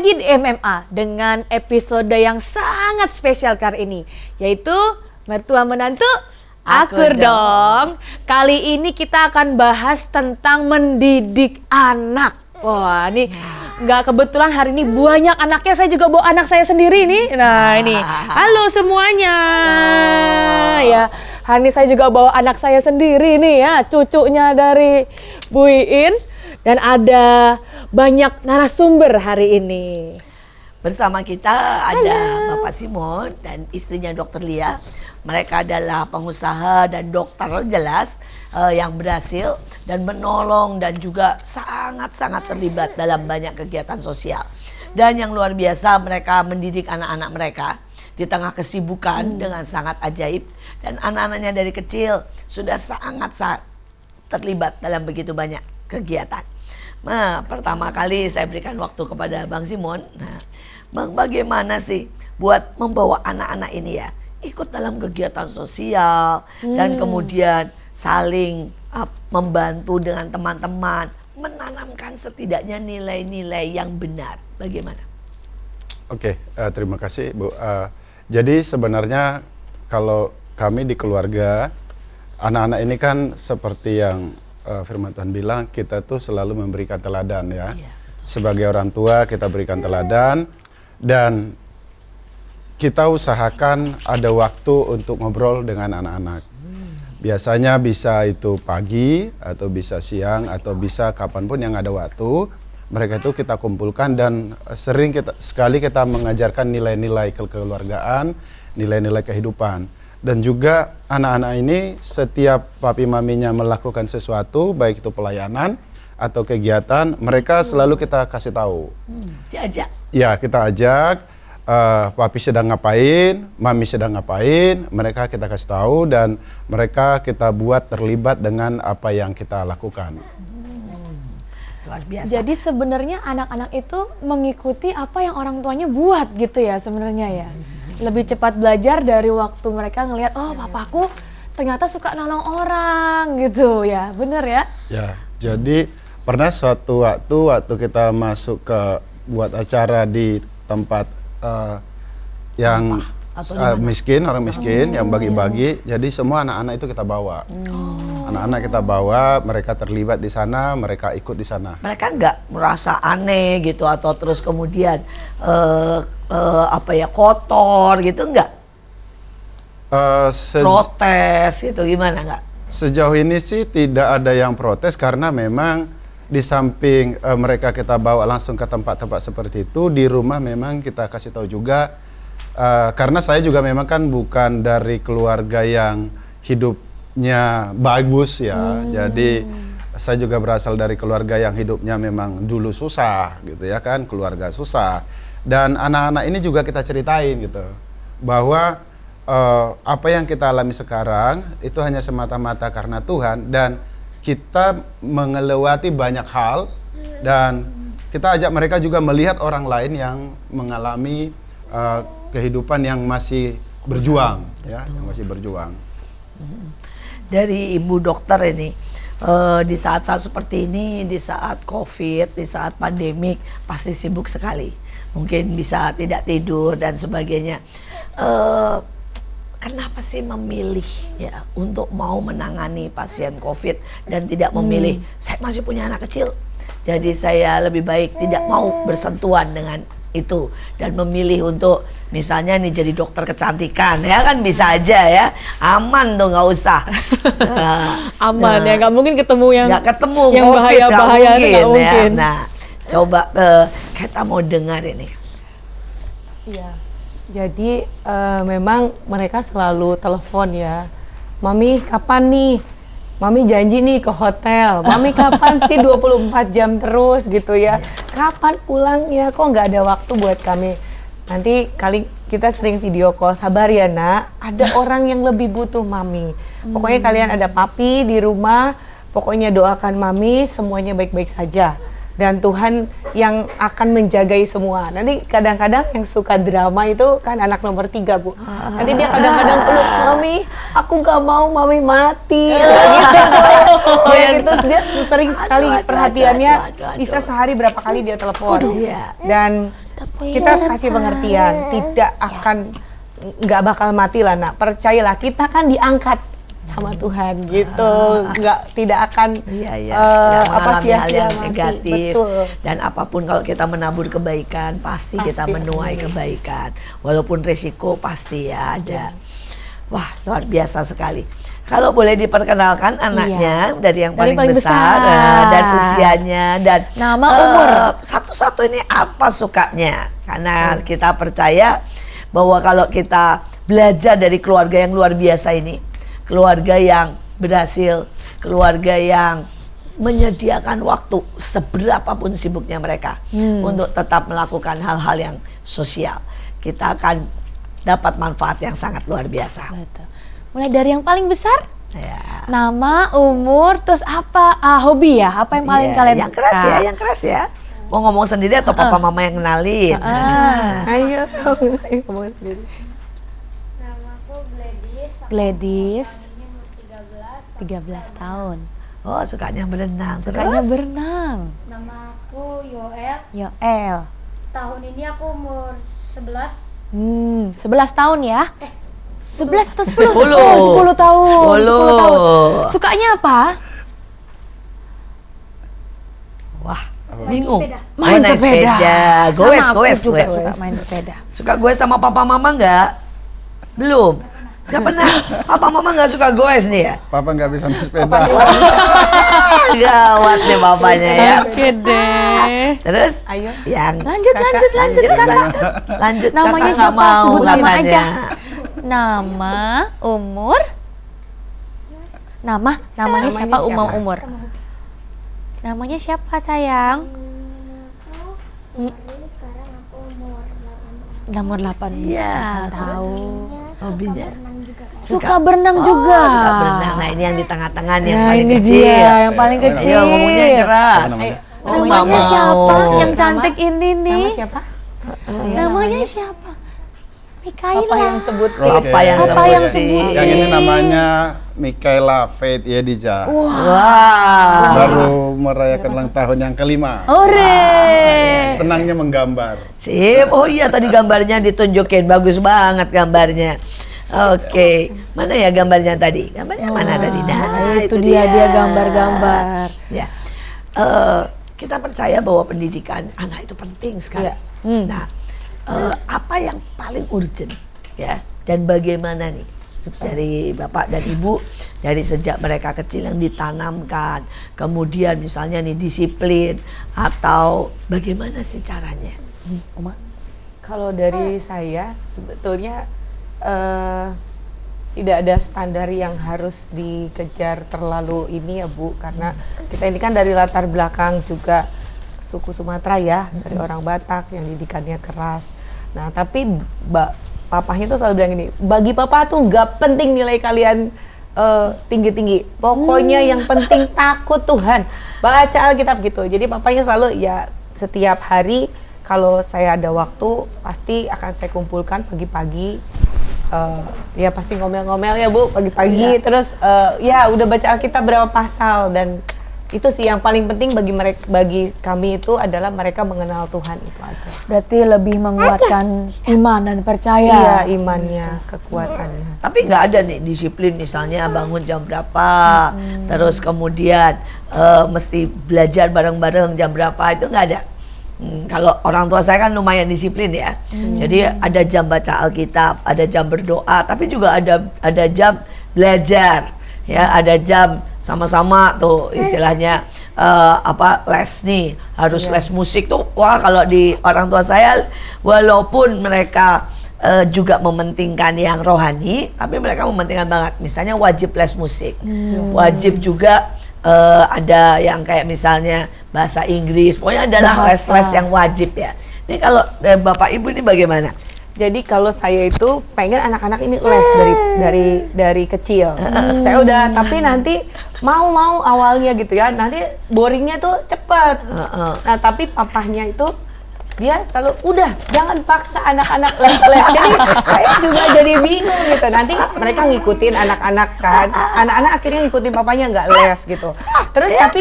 lagi di MMA dengan episode yang sangat spesial kali ini, yaitu Mertua Menantu Akur Dong. Kali ini kita akan bahas tentang mendidik anak. Wah, ini nggak kebetulan hari ini banyak anaknya, saya juga bawa anak saya sendiri nih. Nah ini, halo semuanya. Ya, hari ini saya juga bawa anak saya sendiri nih ya, cucunya dari Bu Iin. Dan ada banyak narasumber hari ini. Bersama kita ada Bapak Simon dan istrinya Dr. Lia. Mereka adalah pengusaha dan dokter jelas yang berhasil dan menolong dan juga sangat-sangat terlibat dalam banyak kegiatan sosial. Dan yang luar biasa, mereka mendidik anak-anak mereka di tengah kesibukan dengan sangat ajaib. Dan anak-anaknya dari kecil sudah sangat terlibat dalam begitu banyak kegiatan. Nah, pertama kali saya berikan waktu kepada Bang Simon. Nah, Bang, bagaimana sih buat membawa anak-anak ini ya ikut dalam kegiatan sosial dan kemudian saling membantu dengan teman-teman, menanamkan setidaknya nilai-nilai yang benar. Bagaimana? Oke, terima kasih Bu. Jadi sebenarnya kalau kami di keluarga, anak-anak ini kan seperti yang firman Tuhan bilang, kita tuh selalu memberikan teladan ya. Sebagai orang tua kita berikan teladan dan kita usahakan ada waktu untuk ngobrol dengan anak-anak. Biasanya bisa itu pagi atau bisa siang atau bisa kapanpun yang ada waktu. Mereka itu kita kumpulkan dan sekali kita mengajarkan nilai-nilai kekeluargaan, nilai-nilai kehidupan. Dan juga anak-anak ini setiap papi maminya melakukan sesuatu, baik itu pelayanan atau kegiatan, mereka selalu kita kasih tahu. Diajak? Ya, kita ajak, papi sedang ngapain, mami sedang ngapain, mereka kita kasih tahu dan mereka kita buat terlibat dengan apa yang kita lakukan. Luar biasa. Jadi sebenarnya anak-anak itu mengikuti apa yang orang tuanya buat gitu ya sebenarnya ya. Lebih cepat belajar dari waktu mereka ngelihat, oh papaku ternyata suka nolong orang gitu ya, bener ya? Ya, jadi pernah suatu waktu kita masuk ke buat acara di tempat yang miskin, orang miskin yang bagi-bagi, jadi semua anak-anak itu kita bawa. Anak-anak kita bawa, mereka terlibat di sana, mereka ikut di sana. Mereka nggak merasa aneh gitu atau terus kemudian kotor gitu enggak? Protes gitu gimana enggak? Sejauh ini sih tidak ada yang protes karena memang di samping mereka kita bawa langsung ke tempat-tempat seperti itu, di rumah memang kita kasih tahu juga karena saya juga memang kan bukan dari keluarga yang hidupnya bagus ya. Jadi saya juga berasal dari keluarga yang hidupnya memang dulu susah gitu ya kan, keluarga susah. Dan anak-anak ini juga kita ceritain gitu bahwa apa yang kita alami sekarang itu hanya semata-mata karena Tuhan dan kita mengelewati banyak hal dan kita ajak mereka juga melihat orang lain yang mengalami kehidupan yang masih berjuang ya, yang masih berjuang. Dari Ibu Dokter ini di saat-saat seperti ini, di saat COVID, di saat pandemik pasti sibuk sekali. Mungkin bisa tidak tidur dan sebagainya. Kenapa sih memilih ya untuk mau menangani pasien COVID dan tidak memilih saya masih punya anak kecil, jadi saya lebih baik tidak mau bersentuhan dengan itu dan memilih untuk misalnya nih jadi dokter kecantikan ya kan bisa aja ya, aman tuh nggak usah. Aman ya, nggak mungkin ketemu yang bahaya-bahaya nggak mungkin. Ya. Nah, coba kita mau dengar ini. Iya, jadi memang mereka selalu telepon ya, Mami kapan nih? Mami janji nih ke hotel, Mami kapan sih 24 jam terus gitu ya, kapan pulangnya, kok nggak ada waktu buat kami. Nanti kali kita sering video call, sabar ya nak, ada orang yang lebih butuh Mami. Pokoknya kalian ada papi di rumah, pokoknya doakan Mami semuanya baik-baik saja. Dan Tuhan yang akan menjagai semua. Nanti kadang-kadang yang suka drama itu kan anak nomor 3 Bu. Nanti dia kadang-kadang peluk, Mami aku gak mau Mami mati. Gitu dia sering sekali perhatiannya. Bisa sehari berapa kali dia telepon. Dan kita kasih pengertian, tidak akan, nggak bakal mati lah nak, percayalah kita kan diangkat sama Tuhan gitu, tidak akan Nggak apa mengalami hal sia-sia yang mati. negatif. Betul. Dan apapun kalau kita menabur kebaikan, pasti kita menuai kebaikan. Walaupun risiko pasti ya ada. Wah, luar biasa sekali. Kalau boleh diperkenalkan anaknya dari yang Dari paling paling besar, besar. dan usianya dan Nama, umur. Satu-satu ini apa sukanya? Karena kita percaya bahwa kalau kita belajar dari keluarga yang luar biasa ini, keluarga yang berhasil, keluarga yang menyediakan waktu seberapapun sibuknya mereka untuk tetap melakukan hal-hal yang sosial, kita akan dapat manfaat yang sangat luar biasa. Betul. Mulai dari yang paling besar, Ya. nama, umur, terus apa? Hobi ya? Apa yang paling Iya, kalian yang keras suka? ya, yang keras ya. Mau ngomong sendiri atau papa mama yang kenalin? Ayo, ayo ngomong sendiri. Namaku Gladys, Gladys, ini umur 13 tahun. Oh, sukanya berenang. Sukanya Terus? berenang. Nama aku Yoel. Yoel. Tahun ini aku umur 11. 11 tahun ya? 11 atau 10? 10. Oh, 10 tahun. 10. 10 tahun. Sukanya apa? Wah, bingung. sepeda. Main naik sepeda. Goes, Sama aku goes, juga goes. suka main sepeda. Suka goes sama papa mama nggak? Belum. Nggak pernah. Papa mama nggak suka goes nih ya? Papa nggak bisa naik sepeda. Gawat nih papanya ya. Oke deh. Terus Ayo. yang Lanjut, Kakak, lanjut, kakak. lanjut. Namanya Kakak nggak siapa? mau Sebut nama katanya. aja. Nama, umur. Namanya Namanya siapa? siapa? Umur. Namanya siapa sayang? Jadi sekarang aku umur 8 tahun. Nomor 8 Iya. tahun. Hobinya. Berenang juga kan. Suka berenang juga. Suka berenang. Nah ini yang di tengah-tengah nih, yang Nah, paling ini kecil. dia yang paling kecil. Ayo ngomongnya yang keras. Oh, nggak Namanya mau. siapa? Yang cantik ini nih. Nama siapa? Namanya siapa? Mikaela. Apa yang sebutin? Apa yang Apa yang sebutin? Yang ini namanya Mikaela Faith Yedija. Wah. Baru merayakan ulang tahun yang kelima. Ore. Senangnya menggambar. Sip. Oh iya tadi gambarnya ditunjukin, bagus banget gambarnya. Oke, mana ya gambarnya tadi? Gambarnya mana tadi? Nah, itu dia gambar-gambar. Ya, kita percaya bahwa pendidikan anak itu penting sekali. Iya. Nah, apa yang paling urgent ya? Dan bagaimana nih dari bapak dan ibu dari sejak mereka kecil yang ditanamkan, kemudian misalnya nih disiplin atau bagaimana sih caranya? Oma, kalau dari saya sebetulnya tidak ada standar yang harus dikejar terlalu ini ya Bu, karena kita ini kan dari latar belakang juga suku Sumatera ya, dari orang Batak yang didikannya keras. Nah tapi papahnya tuh selalu bilang gini, bagi papa tuh nggak penting nilai kalian tinggi-tinggi, pokoknya yang penting takut Tuhan, baca Alkitab gitu. Jadi papanya selalu ya setiap hari kalau saya ada waktu pasti akan saya kumpulkan pagi-pagi, ya pasti ngomel-ngomel ya Bu pagi-pagi, terus ya udah baca Alkitab berapa pasal, dan itu sih yang paling penting bagi kami itu adalah mereka mengenal Tuhan, itu aja. Berarti lebih menguatkan iman dan percaya. Iya, imannya, kekuatannya. Tapi nggak ada nih disiplin misalnya bangun jam berapa, terus kemudian mesti belajar bareng-bareng jam berapa, itu nggak ada. Kalau orang tua saya kan lumayan disiplin ya, jadi ada jam baca Alkitab, ada jam berdoa, tapi juga ada jam belajar, ya ada jam sama-sama tuh istilahnya les nih, harus les musik tuh. Wah kalau di orang tua saya walaupun mereka juga mementingkan yang rohani, tapi mereka mementingkan banget misalnya wajib les musik, wajib juga ada yang kayak misalnya bahasa Inggris, pokoknya adalah les-les yang wajib ya. Ini kalau bapak ibu ini bagaimana? Jadi kalau saya itu pengen anak-anak ini les dari kecil. Saya udah, tapi nanti mau awalnya gitu ya, nanti boringnya tuh cepet. Nah tapi papahnya itu dia selalu udah jangan paksa anak-anak les. Jadi saya juga jadi bingung gitu. Nanti mereka ngikutin anak-anak kan, anak-anak akhirnya ngikutin papanya nggak les gitu. Terus tapi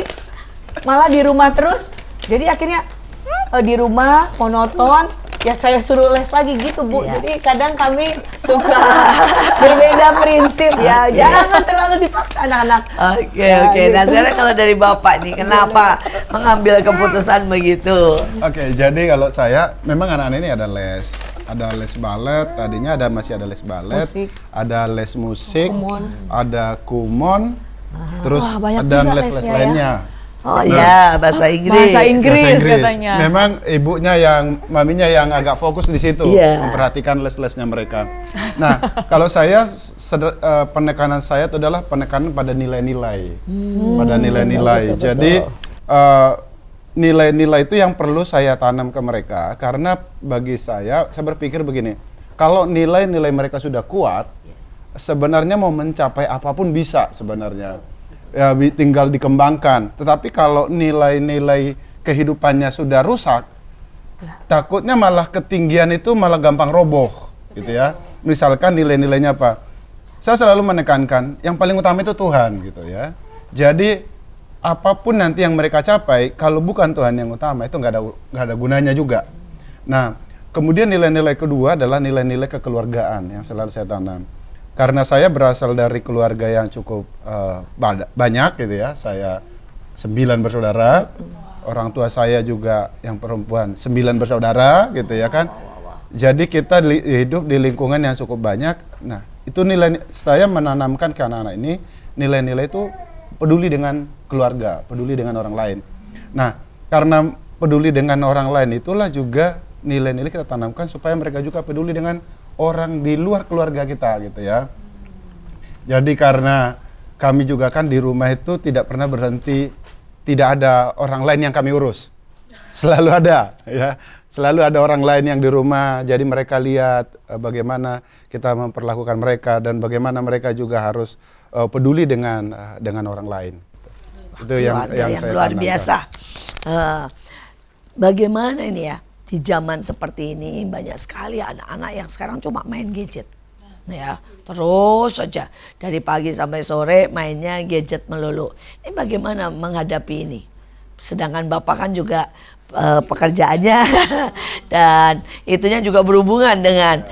malah di rumah terus, jadi akhirnya di rumah monoton. ya saya suruh les lagi gitu Bu. Iya. Jadi kadang kami suka berbeda prinsip ya. Jangan terlalu dipaksa anak-anak. Oke. Nah sekarang kalau dari Bapak nih, kenapa mengambil keputusan begitu? Oke, jadi kalau saya memang anak-anak ini ada les. Ada les balet, tadinya masih ada les balet, Musik. ada les musik, Kumon. ada kumon, terus Wah, banyak ada juga les-les lesnya ya. lainnya. Oh ya, bahasa Inggris. Bahasa Inggris Bahasa katanya. Memang maminya yang agak fokus di situ, Iya. memperhatikan les-lesnya mereka. Nah, kalau saya penekanan saya itu adalah penekanan pada nilai-nilai, pada nilai-nilai. Jadi nilai-nilai itu yang perlu saya tanam ke mereka, karena bagi saya berpikir begini, kalau nilai-nilai mereka sudah kuat, sebenarnya mau mencapai apapun bisa sebenarnya. Ya, tinggal dikembangkan. Tetapi kalau nilai-nilai kehidupannya sudah rusak, takutnya malah ketinggian itu malah gampang roboh, gitu ya. Misalkan nilai-nilainya apa? Saya selalu menekankan yang paling utama itu Tuhan, gitu ya. Jadi apapun nanti yang mereka capai, kalau bukan Tuhan yang utama itu nggak ada gunanya juga. Nah, kemudian nilai-nilai kedua adalah nilai-nilai kekeluargaan yang selalu saya tanam. Karena saya berasal dari keluarga yang cukup banyak gitu ya. Saya 9 bersaudara. Orang tua saya juga yang perempuan 9 bersaudara gitu ya kan. Jadi kita hidup di lingkungan yang cukup banyak. Nah, itu nilai saya menanamkan ke anak-anak ini, nilai-nilai itu peduli dengan keluarga, peduli dengan orang lain. Nah, karena peduli dengan orang lain itulah juga nilai-nilai kita tanamkan supaya mereka juga peduli dengan orang di luar keluarga kita gitu ya. Jadi karena kami juga kan di rumah itu tidak pernah berhenti, tidak ada orang lain yang kami urus. Selalu ada ya. Selalu ada orang lain yang di rumah, jadi mereka lihat bagaimana kita memperlakukan mereka dan bagaimana mereka juga harus peduli dengan orang lain. Itu yang saya luar tanamkan. biasa. Bagaimana ini ya, di zaman seperti ini banyak sekali anak-anak yang sekarang cuma main gadget. Ya, terus saja dari pagi sampai sore mainnya gadget melulu. Ini bagaimana menghadapi ini? Sedangkan Bapak kan juga pekerjaannya dan itunya juga berhubungan dengan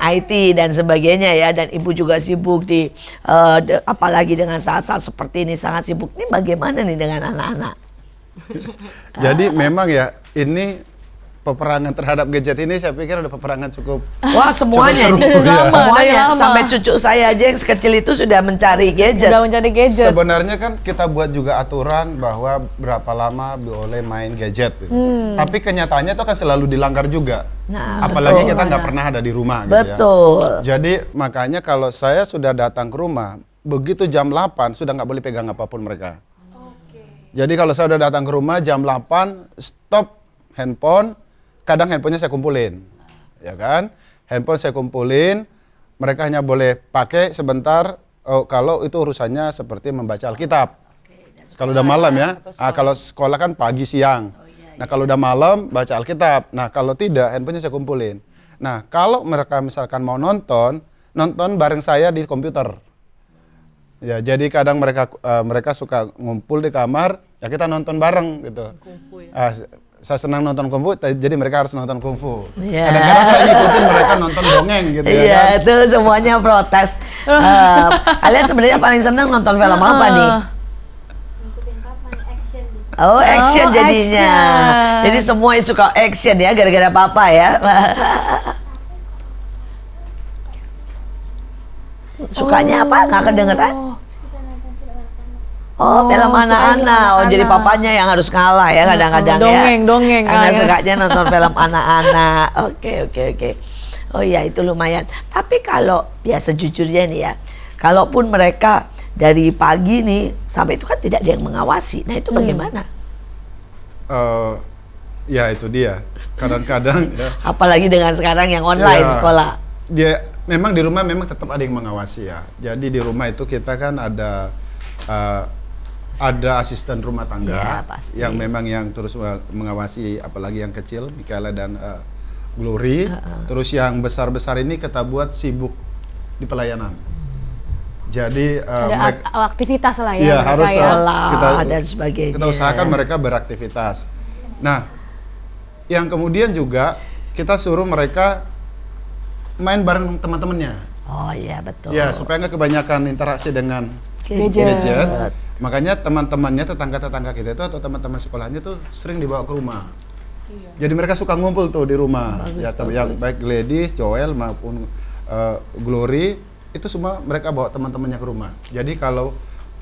IT dan sebagainya ya, dan Ibu juga sibuk di apalagi dengan saat-saat seperti ini sangat sibuk. Ini bagaimana nih dengan anak-anak? Jadi memang ya ini peperangan terhadap gadget ini saya pikir ada peperangan cukup. Wah, semuanya Cukup nih. seru, ya. Semuanya Dari lama. sampai cucu saya aja yang sekecil itu sudah mencari gadget. Udah mencari gadget. Sebenarnya kan kita buat juga aturan bahwa berapa lama boleh main gadget. Gitu. Tapi kenyataannya itu kan selalu dilanggar juga. Nah, Apalagi betul. kita nggak pernah ada di rumah. Gitu Betul. ya. Jadi makanya kalau saya sudah datang ke rumah, begitu jam 8 sudah nggak boleh pegang apapun mereka. Jadi kalau saya udah datang ke rumah jam 8, stop handphone. Kadang handphonenya saya kumpulin, ya kan? Handphone saya kumpulin, mereka hanya boleh pakai sebentar. Kalau itu urusannya seperti membaca Alkitab. Kalau udah malam ya, kalau sekolah kan pagi siang. Nah kalau udah malam baca Alkitab. Nah kalau tidak, handphonenya saya kumpulin. Nah kalau mereka misalkan mau nonton bareng saya di komputer. Ya jadi kadang mereka suka ngumpul di kamar, ya kita nonton bareng gitu. Saya senang nonton kungfu, jadi mereka harus nonton kungfu. Iya. Kadang-kadang saya ngikutin mereka nonton dongeng gitu ya Iya, kan. itu semuanya protes. Kalian sebenarnya paling senang nonton film apa nih? Ngikutin papan action gitu. Oh, action jadinya. action. Jadi semua suka action ya, gara-gara Papa ya. Sukanya apa? Nggak kedengeran? Suka nonton film anak-anak. Oh, film suka anak-anak. Oh, jadi anak-anak. papanya yang harus ngalah ya kadang-kadang ya. Dongeng Karena kan ya. sukanya nonton film anak-anak. Oke. Oh iya, itu lumayan. Tapi kalau ya sejujurnya nih ya, kalaupun mereka dari pagi nih sampai itu kan tidak ada yang mengawasi. Nah, itu bagaimana? Ya itu dia. Kadang-kadang ya, Apalagi dengan sekarang yang online ya, sekolah. Dia memang di rumah memang tetap ada yang mengawasi ya. Jadi di rumah itu kita kan ada asisten rumah tangga Ya, pasti. yang memang yang terus mengawasi, apalagi yang kecil Michaela dan Glory. Terus yang besar-besar ini kita buat sibuk di pelayanan. Jadi Ada aktivitas lah ya. iya, mereka harus ya. Sekolah dan sebagainya. kita usahakan mereka beraktivitas. Nah, yang kemudian juga kita suruh mereka main bareng teman-temannya. Oh iya betul. Ya, supaya nggak kebanyakan interaksi dengan Gadget. gadget. Makanya teman-temannya, tetangga-tetangga kita itu atau teman-teman sekolahnya tuh sering dibawa ke rumah. Jadi mereka suka ngumpul tuh di rumah. Yang baik Gladys, Joel maupun Glory itu semua mereka bawa teman-temannya ke rumah. Jadi kalau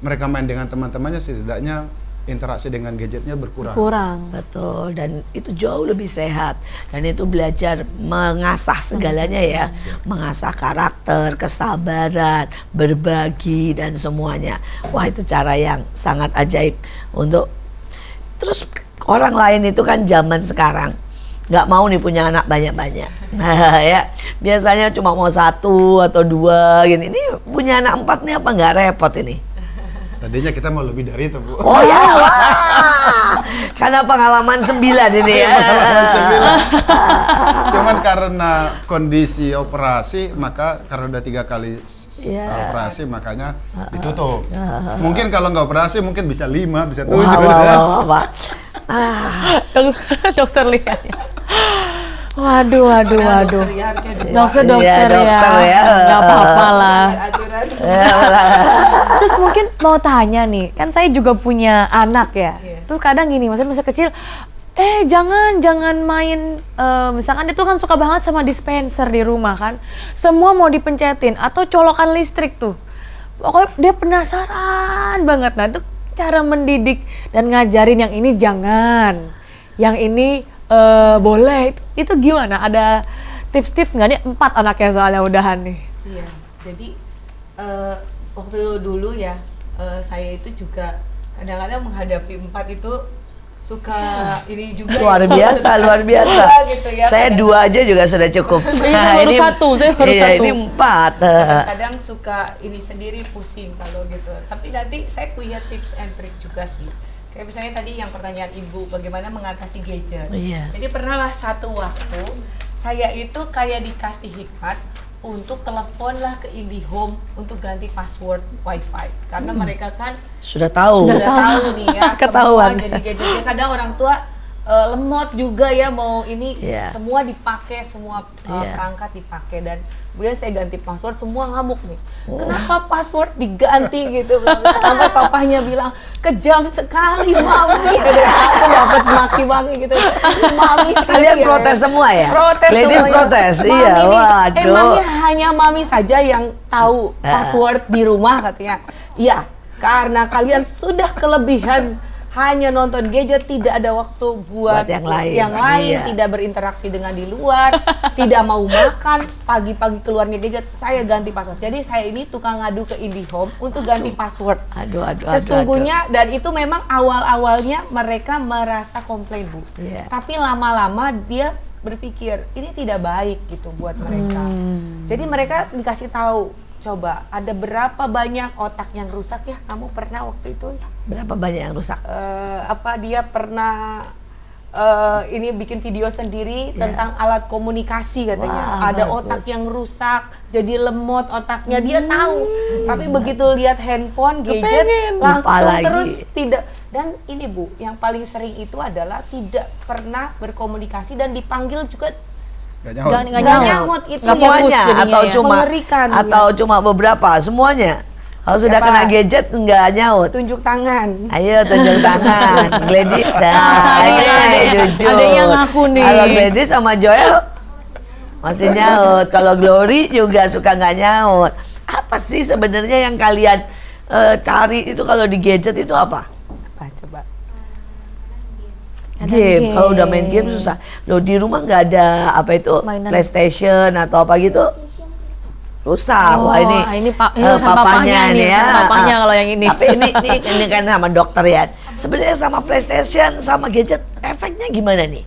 mereka main dengan teman-temannya, setidaknya interaksi dengan gadgetnya berkurang. Kurang. Betul, dan itu jauh lebih sehat. Dan itu belajar mengasah segalanya ya. Mengasah karakter, kesabaran, berbagi, dan semuanya. Wah, itu cara yang sangat ajaib untuk... Terus orang lain itu kan zaman sekarang nggak mau nih punya anak banyak-banyak. Nah ya, biasanya cuma mau 1 atau 2 gini. Ini punya anak 4 nih apa nggak repot ini? Tadinya kita mau lebih dari itu, Bu. Oh ya, wah. Karena pengalaman 9 ini ya. Cuman karena kondisi operasi, maka karena udah 3 kali operasi, makanya ditutup. Mungkin kalau nggak operasi, mungkin bisa 5, bisa 7. Wah. Dokter Lia. Waduh. Maksud dokter Iya, dokter ya. Nggak apa-apa lah. Aturan. Terus mungkin mau tanya nih, kan saya juga punya anak ya. Terus kadang gini, maksudnya masa kecil, jangan main, misalkan dia tuh kan suka banget sama dispenser di rumah kan. Semua mau dipencetin atau colokan listrik tuh. Pokoknya dia penasaran banget. Nah itu cara mendidik dan ngajarin yang ini jangan, yang ini boleh. Itu gimana? Ada tips-tips nggak nih? 4 anaknya soalnya udahan nih. Iya, jadi waktu dulu ya saya itu juga kadang-kadang menghadapi 4 itu suka ini juga Luar biasa. gitu ya. Saya 2 aja juga sudah cukup. Saya baru 1, saya baru 1. Ini 4. Kadang suka ini sendiri pusing kalau gitu. Tapi nanti saya punya tips and trick juga sih. Kayak misalnya tadi yang pertanyaan Ibu, bagaimana mengatasi gadget. Iya. Jadi pernahlah satu waktu saya itu kayak dikasih hikmat untuk teleponlah ke IndiHome untuk ganti password WiFi. Karena mereka kan Sudah tahu. sudah tahu nih ya, Ketahuan. semua jadi gadgetnya. Kadang orang tua lemot juga ya mau ini Iya. semua dipakai, semua Iya. perangkat dipakai, dan kemudian saya ganti password, semua ngamuk nih. Kenapa password diganti gitu? Sampai papahnya bilang kejam sekali mami. Aku dapat maki banget gitu. Mami Kalian ya. protes semua ya? Protes Ladies semuanya. protes, Mami iya, nih, waduh. emangnya hanya mami saja yang tahu password di rumah katanya. Iya, karena kalian sudah kelebihan hanya nonton gadget, tidak ada waktu buat yang lain. Iya. tidak berinteraksi dengan di luar, tidak mau makan, pagi-pagi keluarnya gadget, saya ganti password. Jadi saya ini tukang ngadu ke IndiHome untuk ganti password. Aduh. Sesungguhnya, dan itu memang awal-awalnya mereka merasa komplain, Bu. Iya. Tapi lama-lama dia berpikir ini tidak baik gitu buat mereka. Jadi mereka dikasih tahu, coba ada berapa banyak otak yang rusak ya, kamu pernah waktu itu ya? Berapa banyak yang rusak? Dia pernah ini bikin video sendiri tentang alat komunikasi katanya. Wah, Ada bagus. otak yang rusak, jadi lemot otaknya, dia tahu. Tapi begitu lihat handphone, gadget, Lupa langsung lagi. terus tidak. Dan ini Bu, yang paling sering itu adalah tidak pernah berkomunikasi dan dipanggil juga Nggak nyaut. Nggak nggak nyaut. nyaut. Itu Nggak fokus Semuanya jadinya atau ya. cuma Mengerikan, cuma beberapa? Semuanya. Kalau sudah Siapa? kena gadget nggak nyaut. tunjuk tangan. Ayo tunjuk tangan, Gladys. Jujur. ada yang ngaku nih. Kalau Gladys sama Joel masih nyaut. Kalau Glory juga suka nggak nyaut. Apa sih sebenarnya yang kalian cari itu kalau di gadget itu apa? Apa coba? Game. Kalau udah main game susah. Loh di rumah nggak ada apa itu Mainan. PlayStation atau apa gitu? Rusak. Wah ini, ini sama papahnya nih, ya. sama papahnya kalau yang ini. Tapi ini kan sama dokter ya. Sebenarnya sama PlayStation sama gadget efeknya gimana nih?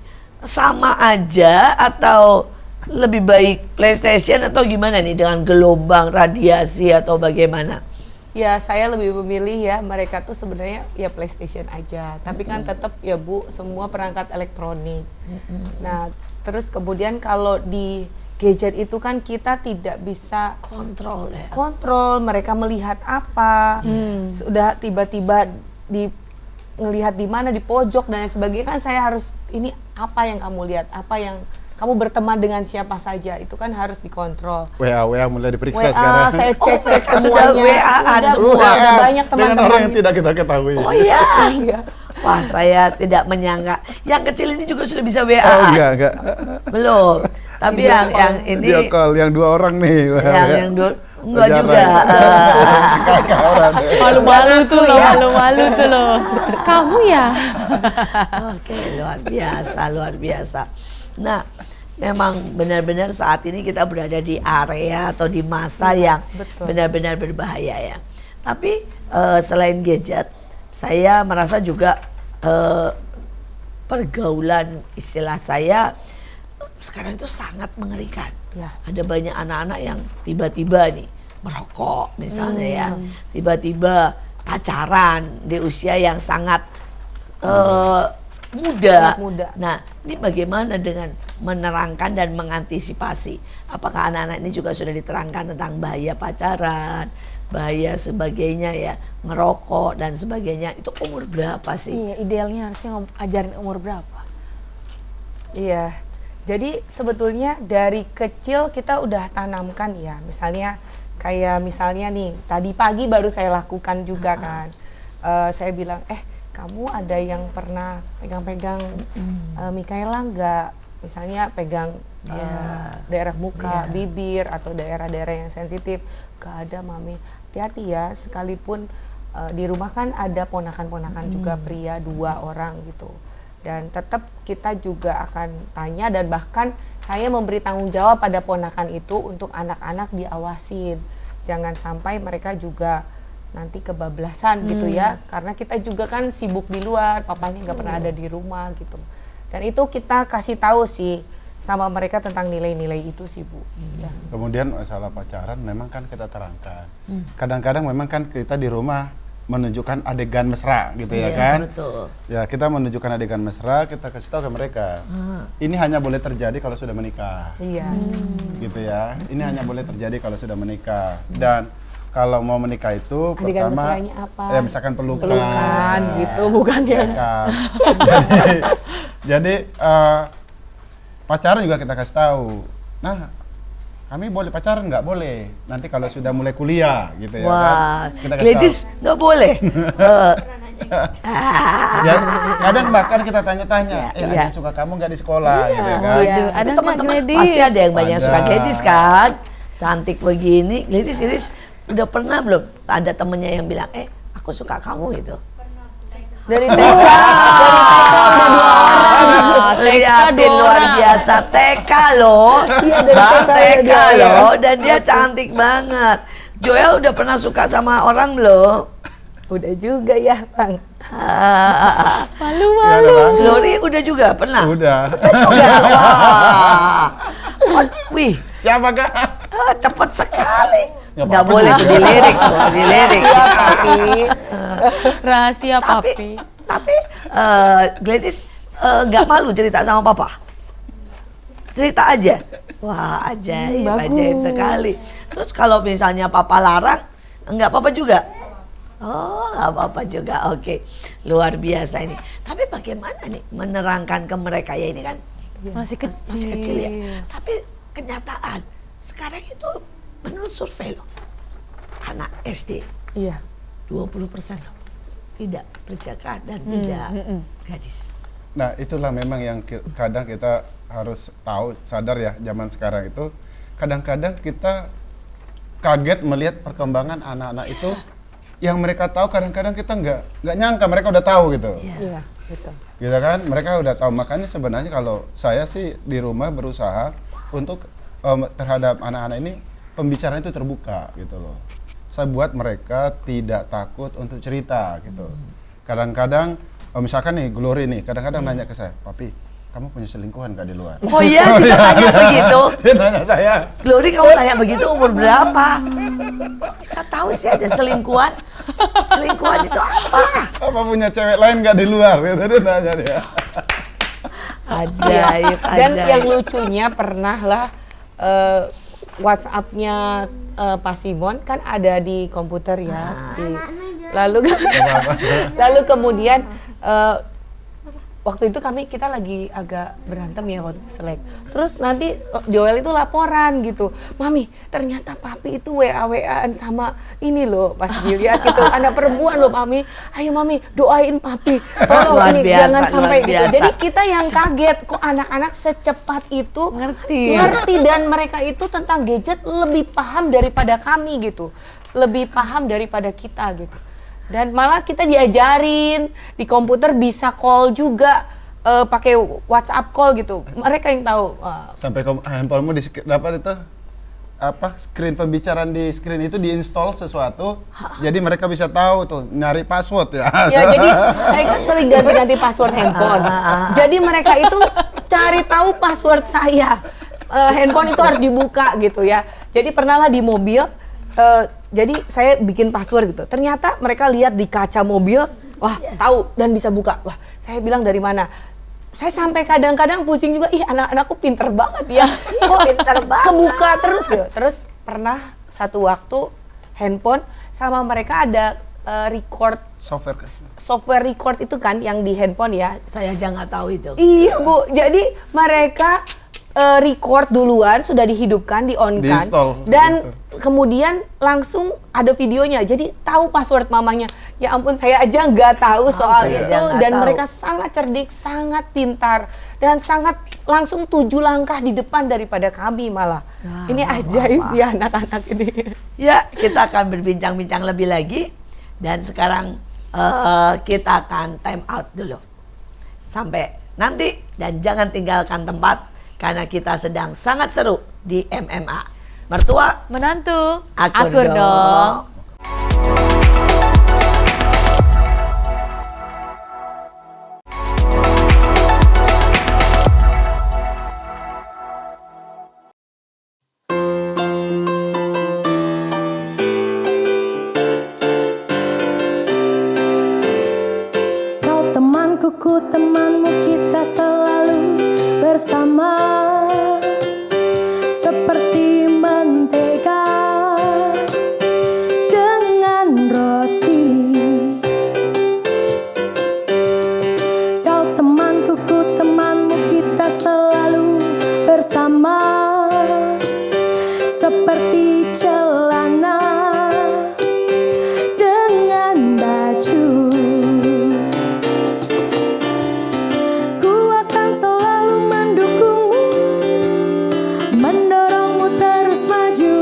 Sama aja atau lebih baik PlayStation atau gimana nih dengan gelombang radiasi atau bagaimana? Ya saya lebih memilih ya mereka tuh sebenarnya ya PlayStation aja. Tapi kan tetap ya Bu, semua perangkat elektronik. Nah terus kemudian kalau di gadget itu kan kita tidak bisa Kontrol ya. kontrol mereka melihat apa, sudah tiba-tiba ngelihat di mana di pojok dan lain sebagainya, kan saya harus ini apa yang kamu lihat, apa yang kamu berteman dengan siapa saja, itu kan harus dikontrol. WA mulai diperiksa WA sekarang. saya cek sudah semuanya. WA-an Sudah, semua. udah banyak Dengan orang teman-teman. yang tidak kita ketahui. Oh iya. Iya. Wah, saya tidak menyangka. Yang kecil ini juga sudah bisa WA. Oh enggak. Belum. Tapi yang ini Video call yang 2 orang nih. yang dulu enggak Jarang. juga. Kakak orang. Malu-malu tuh loh, malu-malu tuh loh. Kamu ya? Oke, luar biasa. Nah, memang benar-benar saat ini kita berada di area atau di masa yang betul. benar-benar berbahaya ya. Tapi selain gadget, saya merasa juga pergaulan istilah saya sekarang itu sangat mengerikan. Ya. Ada banyak anak-anak yang tiba-tiba nih merokok misalnya ya, tiba-tiba pacaran di usia yang sangat muda. Sangat muda. Nah, ini bagaimana dengan menerangkan dan mengantisipasi? Apakah anak-anak ini juga sudah diterangkan tentang bahaya pacaran, bahaya sebagainya ya, ngerokok dan sebagainya? Itu umur berapa sih? Iya, idealnya harusnya ajarin umur berapa? Iya. Jadi sebetulnya dari kecil kita udah tanamkan ya. Misalnya kayak misalnya nih, tadi pagi baru saya lakukan juga kan. Saya bilang, kamu ada yang pernah pegang-pegang Mikaela nggak? Misalnya pegang daerah muka, bibir atau daerah-daerah yang sensitif. Gak ada mami. Hati-hati ya, sekalipun di rumah kan ada ponakan-ponakan juga pria 2 orang gitu. Dan tetap kita juga akan tanya dan bahkan saya memberi tanggung jawab pada ponakan itu untuk anak-anak diawasin. Jangan sampai mereka juga nanti kebablasan gitu ya, karena kita juga kan sibuk di luar, papanya nggak pernah ada di rumah gitu. Dan itu kita kasih tahu sih sama mereka tentang nilai-nilai itu sih Bu. Ya. Kemudian masalah pacaran memang kan kita terangkan. Kadang-kadang memang kan kita di rumah menunjukkan adegan mesra gitu ya kan. Betul. Ya kita menunjukkan adegan mesra, kita kasih tahu ke mereka. Ini hanya boleh terjadi kalau sudah menikah. Iya. Gitu ya. Ini hanya boleh terjadi kalau sudah menikah. Dan kalau mau menikah itu Adegan pertama mesranya apa? ya misalkan pelukan. Pelukan gitu, bukan yang Kan. jadi pacaran juga kita kasih tahu. Nah, kami boleh pacaran nggak boleh. Nanti kalau sudah mulai kuliah gitu ya kan. Wah, Kita kasih ladies nggak boleh. Ya, kadang bahkan kita tanya-tanya, ada iya. yang suka kamu nggak di sekolah gitu ya kan. Waduh, ada nggak Teman-teman Gladys? pasti ada yang banyak Ada. suka gadis kan, cantik begini. Gladys udah pernah belum ada temennya yang bilang, aku suka kamu gitu? dari TK. TK Lihatin 2 luar orang. biasa TK loh. Bang TK loh, dan dia cantik banget. Joel udah pernah suka sama orang belum? Udah juga ya Bang. Ya, ada Bang. Glory udah juga pernah? Udah. Juga. Wah. Wih, Siapa kak? cepet sekali. Nggak Nggak apa-apa. boleh tuh dilirik tuh, dilirik. Rahasia Tapi, papi. tapi Gladys nggak malu cerita sama papa? Cerita aja. Wah, ajaib, ajaib sekali. Terus kalau misalnya papa larang, nggak apa-apa juga? Oh, nggak apa-apa juga. Oke, luar biasa ini. Tapi bagaimana nih menerangkan ke mereka ya ini kan Masih kecil. masih kecil ya. Tapi kenyataan sekarang itu menurut survei loh, anak SD Iya. 20% loh tidak berjaka dan tidak gadis. Nah itulah memang yang kadang kita harus tahu, sadar ya, zaman sekarang itu kadang-kadang kita kaget melihat perkembangan anak-anak itu yang mereka tahu, kadang-kadang kita nggak nyangka mereka udah tahu gitu. Iya, betul. Gitu kan, mereka udah tahu. Makanya sebenarnya kalau saya sih di rumah berusaha untuk terhadap anak-anak ini pembicaraan itu terbuka gitu loh. Saya buat mereka tidak takut untuk cerita gitu. Kadang-kadang misalkan nih Glory nih, kadang-kadang nanya ke saya, "Papi, kamu punya selingkuhan gak di luar?" Oh iya, bisa tanya begitu? Dia nanya saya. Glory, kamu tanya begitu umur berapa? Kok bisa tahu sih ada selingkuhan? Selingkuhan itu apa? Apa punya cewek lain gak di luar? Gitu dia nanya dia. Ajaib, Dan ajaib. yang lucunya pernah lah WhatsApp-nya Pak Simon kan ada di komputer ya. Lalu lalu kemudian waktu itu kita lagi agak berantem ya waktu itu selek. Terus nanti Joel itu laporan gitu, Mami ternyata papi itu WA-WAan sama ini loh pas dilihat gitu, anak perempuan loh Mami. Ayo Mami doain papi, tolong Luar ini biasa, jangan luar sampai gitu. biasa. Jadi kita yang kaget kok anak-anak secepat itu ngerti dan mereka itu tentang gadget lebih paham daripada kami gitu, lebih paham daripada kita gitu. Dan malah kita diajarin di komputer bisa call juga, pakai WhatsApp call gitu. Mereka yang tahu. Sampai handphonemu dapat itu apa screen pembicaraan di screen itu diinstal sesuatu, jadi mereka bisa tahu tuh nyari password ya. Ya jadi saya kan sering ganti-ganti password handphone. Jadi mereka itu cari tahu password saya. Handphone itu harus dibuka gitu ya. Jadi pernah lah di mobil. Jadi saya bikin password gitu. Ternyata mereka lihat di kaca mobil, wah tahu dan bisa buka. Wah saya bilang dari mana? Saya sampai kadang-kadang pusing juga. Ih anak-anakku pinter banget ya. Kok pinter banget. Kebuka terus gitu. Terus pernah satu waktu handphone sama mereka ada record software record itu kan yang di handphone ya. Saya aja nggak tahu itu. Iya Bu. Jadi mereka record duluan, sudah dihidupkan, di-on-kan, dan kemudian langsung ada videonya. Jadi tahu password mamanya. Ya ampun, saya aja nggak tahu soal itu. Dan mereka sangat cerdik, sangat pintar, dan sangat langsung 7 langkah di depan daripada kami malah. Ini ajaib sih anak-anak ini. Ya, kita akan berbincang-bincang lebih lagi. Dan sekarang kita akan time out dulu. Sampai nanti, dan jangan tinggalkan tempat. Karena kita sedang sangat seru di MMA. Mertua, menantu, akur dong. Kau temanku, ku temanmu, kita selalu bersama. Seperti mentega dengan roti. Kau temanku, ku temanmu, kita selalu bersama. Seperti celana dengan baju. Ku akan selalu mendukungmu, mendorongmu terus maju.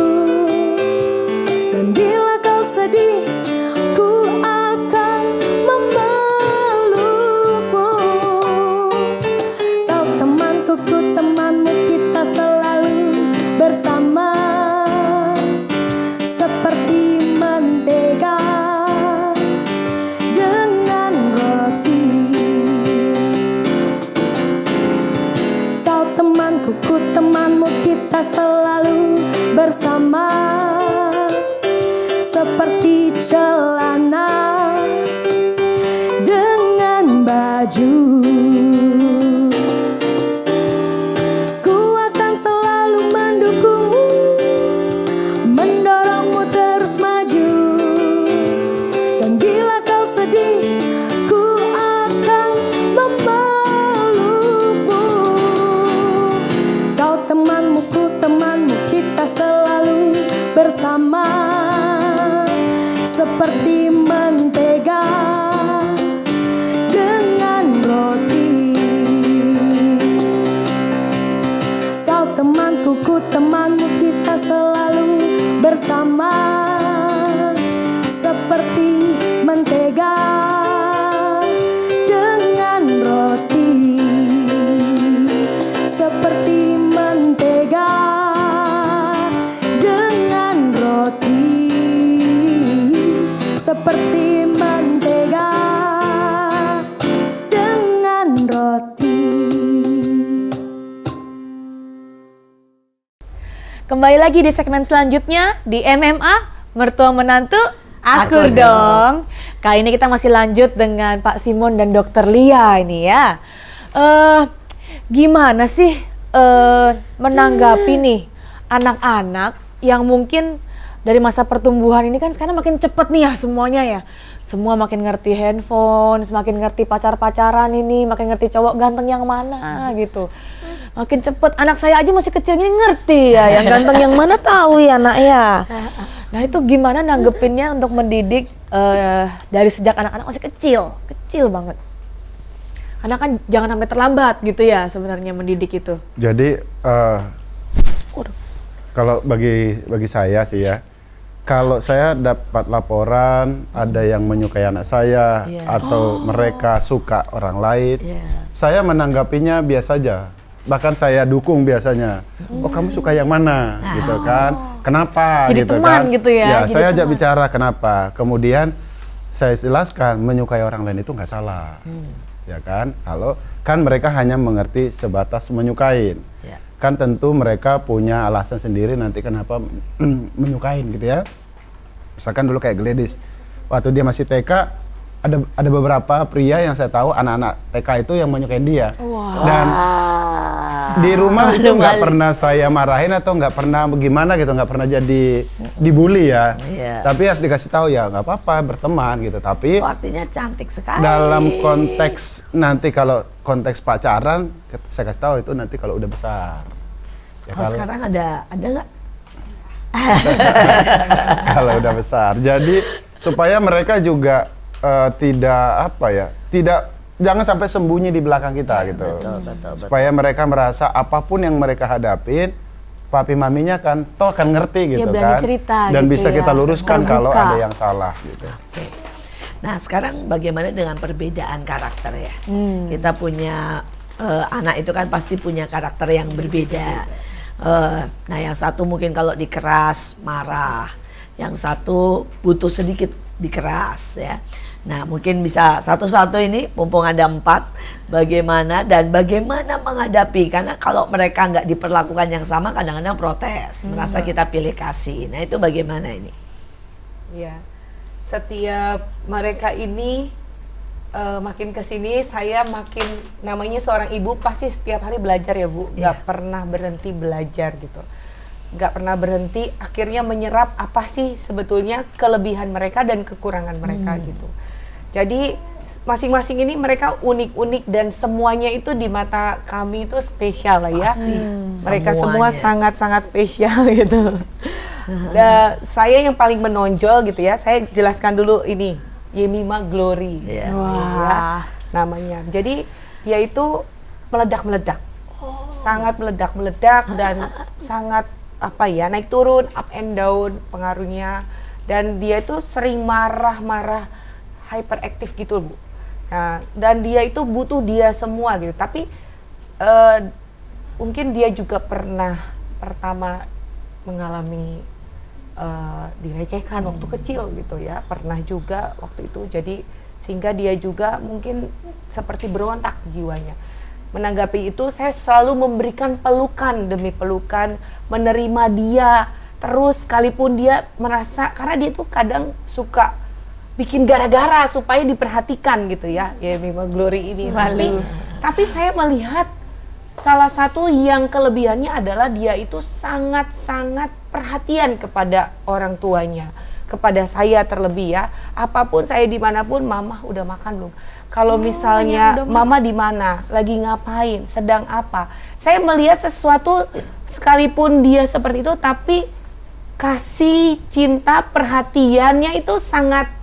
Dan bila kau sedih, ku akan memelukmu. Kau temanku, ku temanmu, kita selalu bersama. Seperti mentega dengan roti. Kau temanku, ku temanmu, kita selalu bersama. Seperti celana dengan baju. Ku akan selalu mendukungmu, mendorongmu terus maju. Dan bila kau sedih, ku akan memelukmu. Kau temanmu, ku temanmu, kita selalu bersama. Seperti mentega dengan roti. Kau temanku, ku temanmu, kita selalu bersama. Seperti mentega dengan roti. Seperti mentega dengan roti. Seperti mentega dengan roti. Kembali lagi di segmen selanjutnya di MMA Mertua Menantu Akur Akur Dong. Kali ini kita masih lanjut dengan Pak Simon dan Dokter Lia ini ya. Gimana sih menanggapi nih anak-anak yang mungkin dari masa pertumbuhan ini kan sekarang makin cepet nih ya semuanya ya. Semua makin ngerti handphone, semakin ngerti pacar-pacaran ini, makin ngerti cowok ganteng yang mana gitu. Makin cepet, anak saya aja masih kecil gini ngerti ya, yang ganteng yang mana tahu ya nak ya. Nah itu gimana nanggepinnya untuk mendidik dari sejak anak-anak masih kecil banget. Karena kan jangan sampai terlambat gitu ya sebenarnya mendidik itu. Jadi kalau bagi saya sih ya, kalau saya dapat laporan ada yang menyukai anak saya atau mereka suka orang lain, saya menanggapinya biasa aja. Bahkan saya dukung biasanya. Oh kamu suka yang mana, gitu kan? Kenapa? Jadi gitu teman kan? gitu ya, Ya jadi saya ajak teman. bicara kenapa. Kemudian saya jelaskan menyukai orang lain itu nggak salah, ya kan? Kalau kan mereka hanya mengerti sebatas menyukain. Ya. Kan tentu mereka punya alasan sendiri nanti kenapa menyukain gitu ya. Misalkan dulu kayak Gladys, waktu dia masih TK ada beberapa pria yang saya tahu anak-anak TK itu yang menyukain dia. Dan di rumah itu nggak pernah saya marahin atau nggak pernah bagaimana gitu, nggak pernah jadi dibully ya. Iya. Tapi harus dikasih tahu ya nggak apa-apa berteman gitu. Tapi Itu artinya cantik sekali. dalam konteks nanti kalau konteks pacaran saya kasih tahu itu nanti kalau udah besar. Ya, Kalau sekarang ada nggak? kalau udah besar. Jadi supaya mereka juga tidak apa ya, jangan sampai sembunyi di belakang kita gitu. Betul. Supaya mereka merasa apapun yang mereka hadapin, papi maminya kan toh akan ngerti gitu berani kan. cerita Dan gitu bisa ya, kita luruskan kalau terbuka. ada yang salah gitu. Oke. Nah sekarang bagaimana dengan perbedaan karakter ya? Kita punya anak itu kan pasti punya karakter yang berbeda. Nah yang satu mungkin kalau dikeras marah, yang satu butuh sedikit dikeras ya. Nah mungkin bisa satu-satu ini mumpung ada 4 bagaimana menghadapi, karena kalau mereka nggak diperlakukan yang sama kadang-kadang protes, merasa kita pilih kasih. Nah itu bagaimana ini? Ya, setiap mereka ini makin kesini saya makin, namanya seorang ibu pasti setiap hari belajar ya Bu, nggak pernah berhenti belajar gitu, nggak pernah berhenti, akhirnya menyerap apa sih sebetulnya kelebihan mereka dan kekurangan mereka gitu. Jadi masing-masing ini mereka unik-unik dan semuanya itu di mata kami itu spesial lah ya. Pasti, Mereka semua semuanya. sangat-sangat spesial gitu. Dan saya yang paling menonjol gitu ya, saya jelaskan dulu ini, Yemima Glory. Iya. Ya, namanya. Jadi dia itu meledak-meledak. Sangat meledak-meledak dan sangat apa ya, naik turun, up and down pengaruhnya. Dan dia itu sering marah-marah, hyperaktif gitu Bu. Nah, dan dia itu butuh dia semua gitu. Tapi mungkin dia juga pernah pertama mengalami direcehkan waktu kecil gitu ya, pernah juga waktu itu. Jadi sehingga dia juga mungkin seperti berontak jiwanya. Menanggapi itu saya selalu memberikan pelukan demi pelukan, menerima dia terus, sekalipun dia merasa, karena dia tuh kadang suka bikin gara-gara supaya diperhatikan gitu ya, Yemima Glory ini. Tapi saya melihat salah satu yang kelebihannya adalah dia itu sangat-sangat perhatian kepada orang tuanya, kepada saya terlebih ya. Apapun saya dimanapun, mama udah makan belum? Kalau misalnya mama di mana, lagi ngapain, sedang apa? Saya melihat sesuatu sekalipun dia seperti itu, tapi kasih, cinta, perhatiannya itu sangat.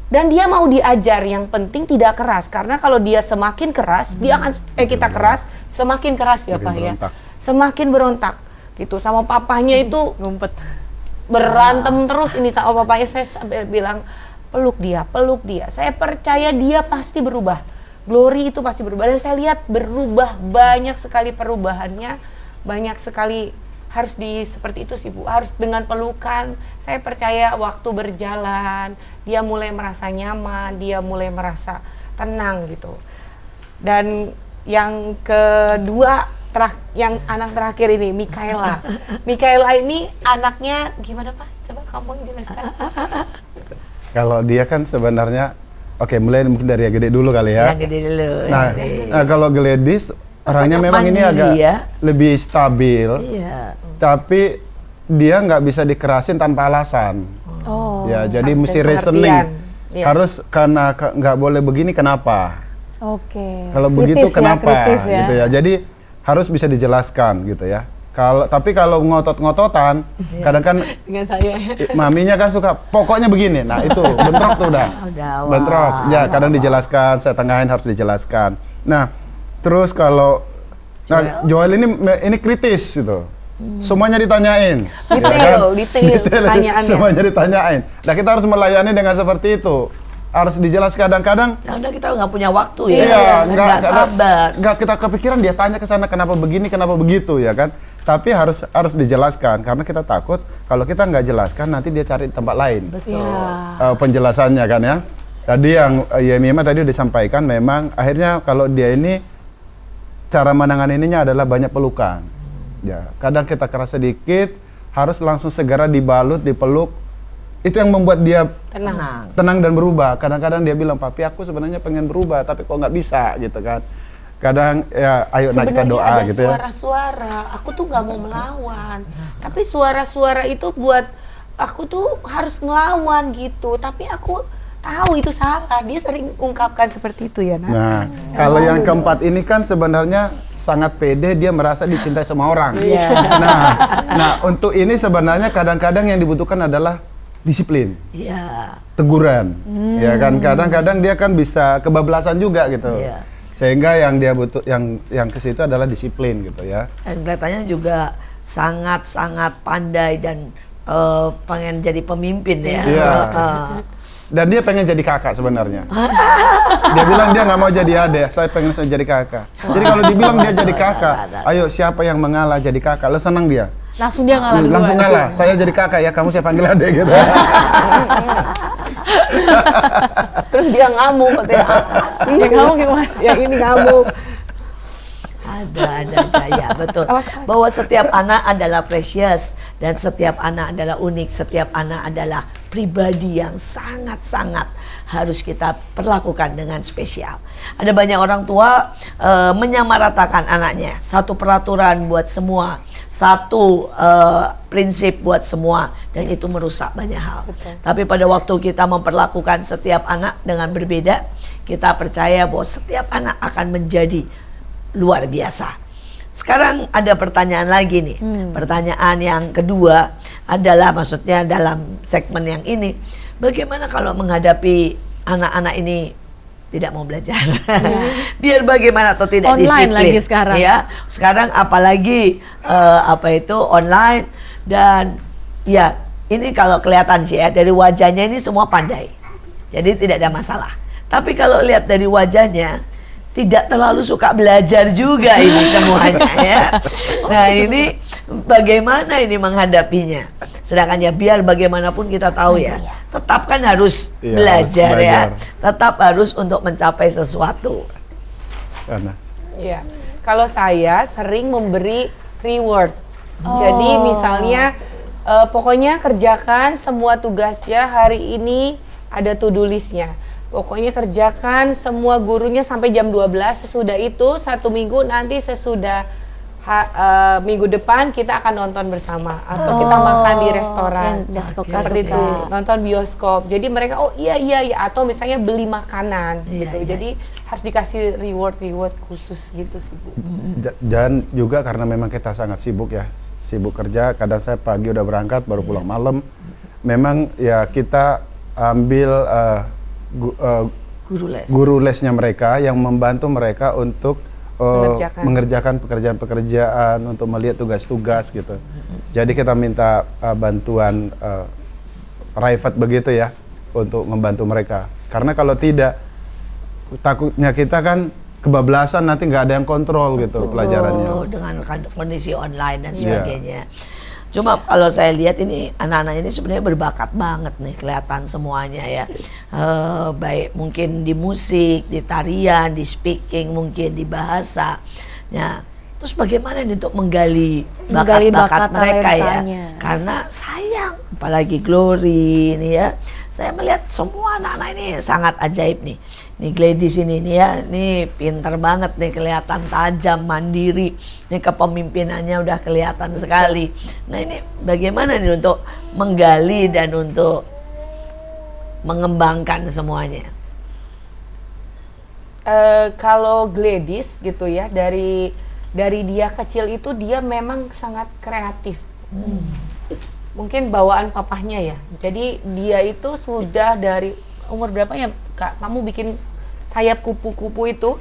Dan dia mau diajar, yang penting tidak keras, karena kalau dia semakin keras, dia akan kita keras, semakin keras ya Semakin Pak ya, berontak. semakin berontak gitu. Sama papahnya itu Ngumpet. berantem terus ini sama papanya. Saya sampai bilang peluk dia. Saya percaya dia pasti berubah. Glory itu pasti berubah. Dan saya lihat berubah, banyak sekali perubahannya, banyak sekali. Harus seperti itu sih Bu, harus dengan pelukan. Saya percaya waktu berjalan, dia mulai merasa nyaman, dia mulai merasa tenang gitu. Dan yang kedua, yang anak terakhir ini, Mikaela. Mikaela ini anaknya gimana Pak? Coba kamu jelaskan. Kalau dia kan sebenarnya, oke mulai mungkin dari yang gede dulu kali ya. Yang gede dulu. Nah, kalau Gladys orangnya Sangat memang ini mandiri agak ya. lebih stabil. Iya. Tapi dia nggak bisa dikerasin tanpa alasan. Oh. Ya, jadi harus mesti ada reasoning. pengertian. Iya. Harus karena nggak boleh begini kenapa? Oke. Kalau Kritis begitu ya, kenapa? kritis ya. Gitu ya. Jadi harus bisa dijelaskan gitu ya. Tapi kalau ngotot-ngototan, kadang kan Dengan saya. maminya kan suka pokoknya begini. Nah, itu bentrok tuh udah. Wah. Bentrok. Ya, kadang dijelaskan, saya tengahin harus dijelaskan. Nah, terus kalau Joel ini kritis gitu. Semuanya ditanyain. Detail pertanyaannya. Semuanya ditanyain. Nah, kita harus melayani dengan seperti itu. Harus dijelaskan kadang-kadang. Kadang kita nggak punya waktu ya. Iya, nggak sabar. Nggak kita kepikiran dia tanya ke sana kenapa begini, kenapa begitu ya kan. Tapi harus dijelaskan karena kita takut kalau kita nggak jelaskan nanti dia cari di tempat lain. Betul. Penjelasannya kan ya. Tadi yang Yemima tadi udah disampaikan memang akhirnya kalau dia ini cara menanganinya adalah banyak pelukan. Ya, kadang kita keras sedikit harus langsung segera dibalut, dipeluk. Itu yang membuat dia tenang dan berubah. Kadang-kadang dia bilang, papi aku sebenarnya pengen berubah, tapi kok nggak bisa gitu kan. Kadang ya ayo nah kita doa ada gitu ya. suara-suara, aku tuh nggak mau melawan. Tapi suara-suara itu buat aku tuh harus ngelawan gitu. Tapi aku tahu itu salah. Dia sering ungkapkan seperti itu ya, Nak. Nah, kalau yang keempat ini kan sebenarnya sangat pede, dia merasa dicintai sama orang. Nah, untuk ini sebenarnya kadang-kadang yang dibutuhkan adalah disiplin. Iya. Teguran. Ya kan kadang-kadang dia kan bisa kebablasan juga gitu. Iya. Sehingga yang dia butuh yang ke situ adalah disiplin gitu ya. Dan kelihatannya juga sangat-sangat pandai dan pengen jadi pemimpin ya. Iya. Dan dia pengen jadi kakak sebenarnya. Dia bilang dia nggak mau jadi adik, saya pengen jadi kakak. Jadi kalau dibilang dia jadi kakak, ayo siapa yang mengalah jadi kakak, lo senang dia. Langsung dia ngalah duluan. Langsung ngalah, saya jadi kakak ya, kamu saya panggil adik gitu. Terus dia ngamuk katanya, apa sih? Yang ngamuk gimana? Yang ini ngamuk. Ada Jaya, betul. Bahwa setiap anak adalah precious dan setiap anak adalah unik, setiap anak adalah pribadi yang sangat-sangat harus kita perlakukan dengan spesial. Ada banyak orang tua menyamaratakan anaknya, satu peraturan buat semua, satu prinsip buat semua, dan itu merusak banyak hal. Betul. Tapi pada waktu kita memperlakukan setiap anak dengan berbeda, kita percaya bahwa setiap anak akan menjadi luar biasa. Sekarang ada pertanyaan lagi nih. Pertanyaan yang kedua adalah, maksudnya dalam segmen yang ini, bagaimana kalau menghadapi anak-anak ini tidak mau belajar? Biar bagaimana atau tidak Online disiplin. lagi sekarang. Ya, sekarang apalagi online, dan ya ini kalau kelihatan sih ya dari wajahnya ini semua pandai. Jadi tidak ada masalah. Tapi kalau lihat dari wajahnya tidak terlalu suka belajar juga ini semuanya ya. Nah, ini bagaimana ini menghadapinya? Sedangkan ya biar bagaimanapun kita tahu ya, tetap kan harus Iya, belajar harus ya. belajar. Tetap harus untuk mencapai sesuatu. Karena Iya. Kalau saya sering memberi reward. Jadi misalnya pokoknya kerjakan semua tugasnya hari ini, ada to-do listnya. Pokoknya kerjakan semua gurunya sampai jam 12. Sesudah itu 1 minggu, nanti sesudah minggu depan kita akan nonton bersama atau kita makan di restoran. Yang dia suka Seperti itu, nonton bioskop. Jadi mereka oh iya atau misalnya beli makanan gitu. Jadi harus dikasih reward khusus gitu sih, Bu. dan juga karena memang kita sangat sibuk ya, sibuk kerja. Kadang saya pagi udah berangkat baru pulang malam. Memang ya kita ambil Guru les. guru lesnya mereka yang membantu mereka untuk mengerjakan pekerjaan-pekerjaan, untuk melihat tugas-tugas gitu. Jadi kita minta bantuan private begitu ya untuk membantu mereka. Karena kalau tidak, takutnya kita kan kebablasan, nanti nggak ada yang kontrol gitu pelajarannya. Dengan kondisi online dan sebagainya. Cuma kalau saya lihat ini anak-anak ini sebenarnya berbakat banget nih, kelihatan semuanya ya. Baik mungkin di musik, di tarian, di speaking, mungkin di bahasa. Nah, terus bagaimana nih untuk menggali bakat mereka ya? Karena sayang, apalagi Glory ini ya. Saya melihat semua anak-anak ini sangat ajaib nih. Nih Gladys ini nih ya, nih pinter banget nih, kelihatan tajam, mandiri. Nih kepemimpinannya udah kelihatan sekali. Nah ini bagaimana nih untuk menggali dan untuk mengembangkan semuanya? Kalau Gladys gitu ya, dari dia kecil itu dia memang sangat kreatif. Mungkin bawaan papahnya ya. Jadi dia itu sudah dari umur berapa ya Kak? Kamu bikin sayap kupu-kupu itu.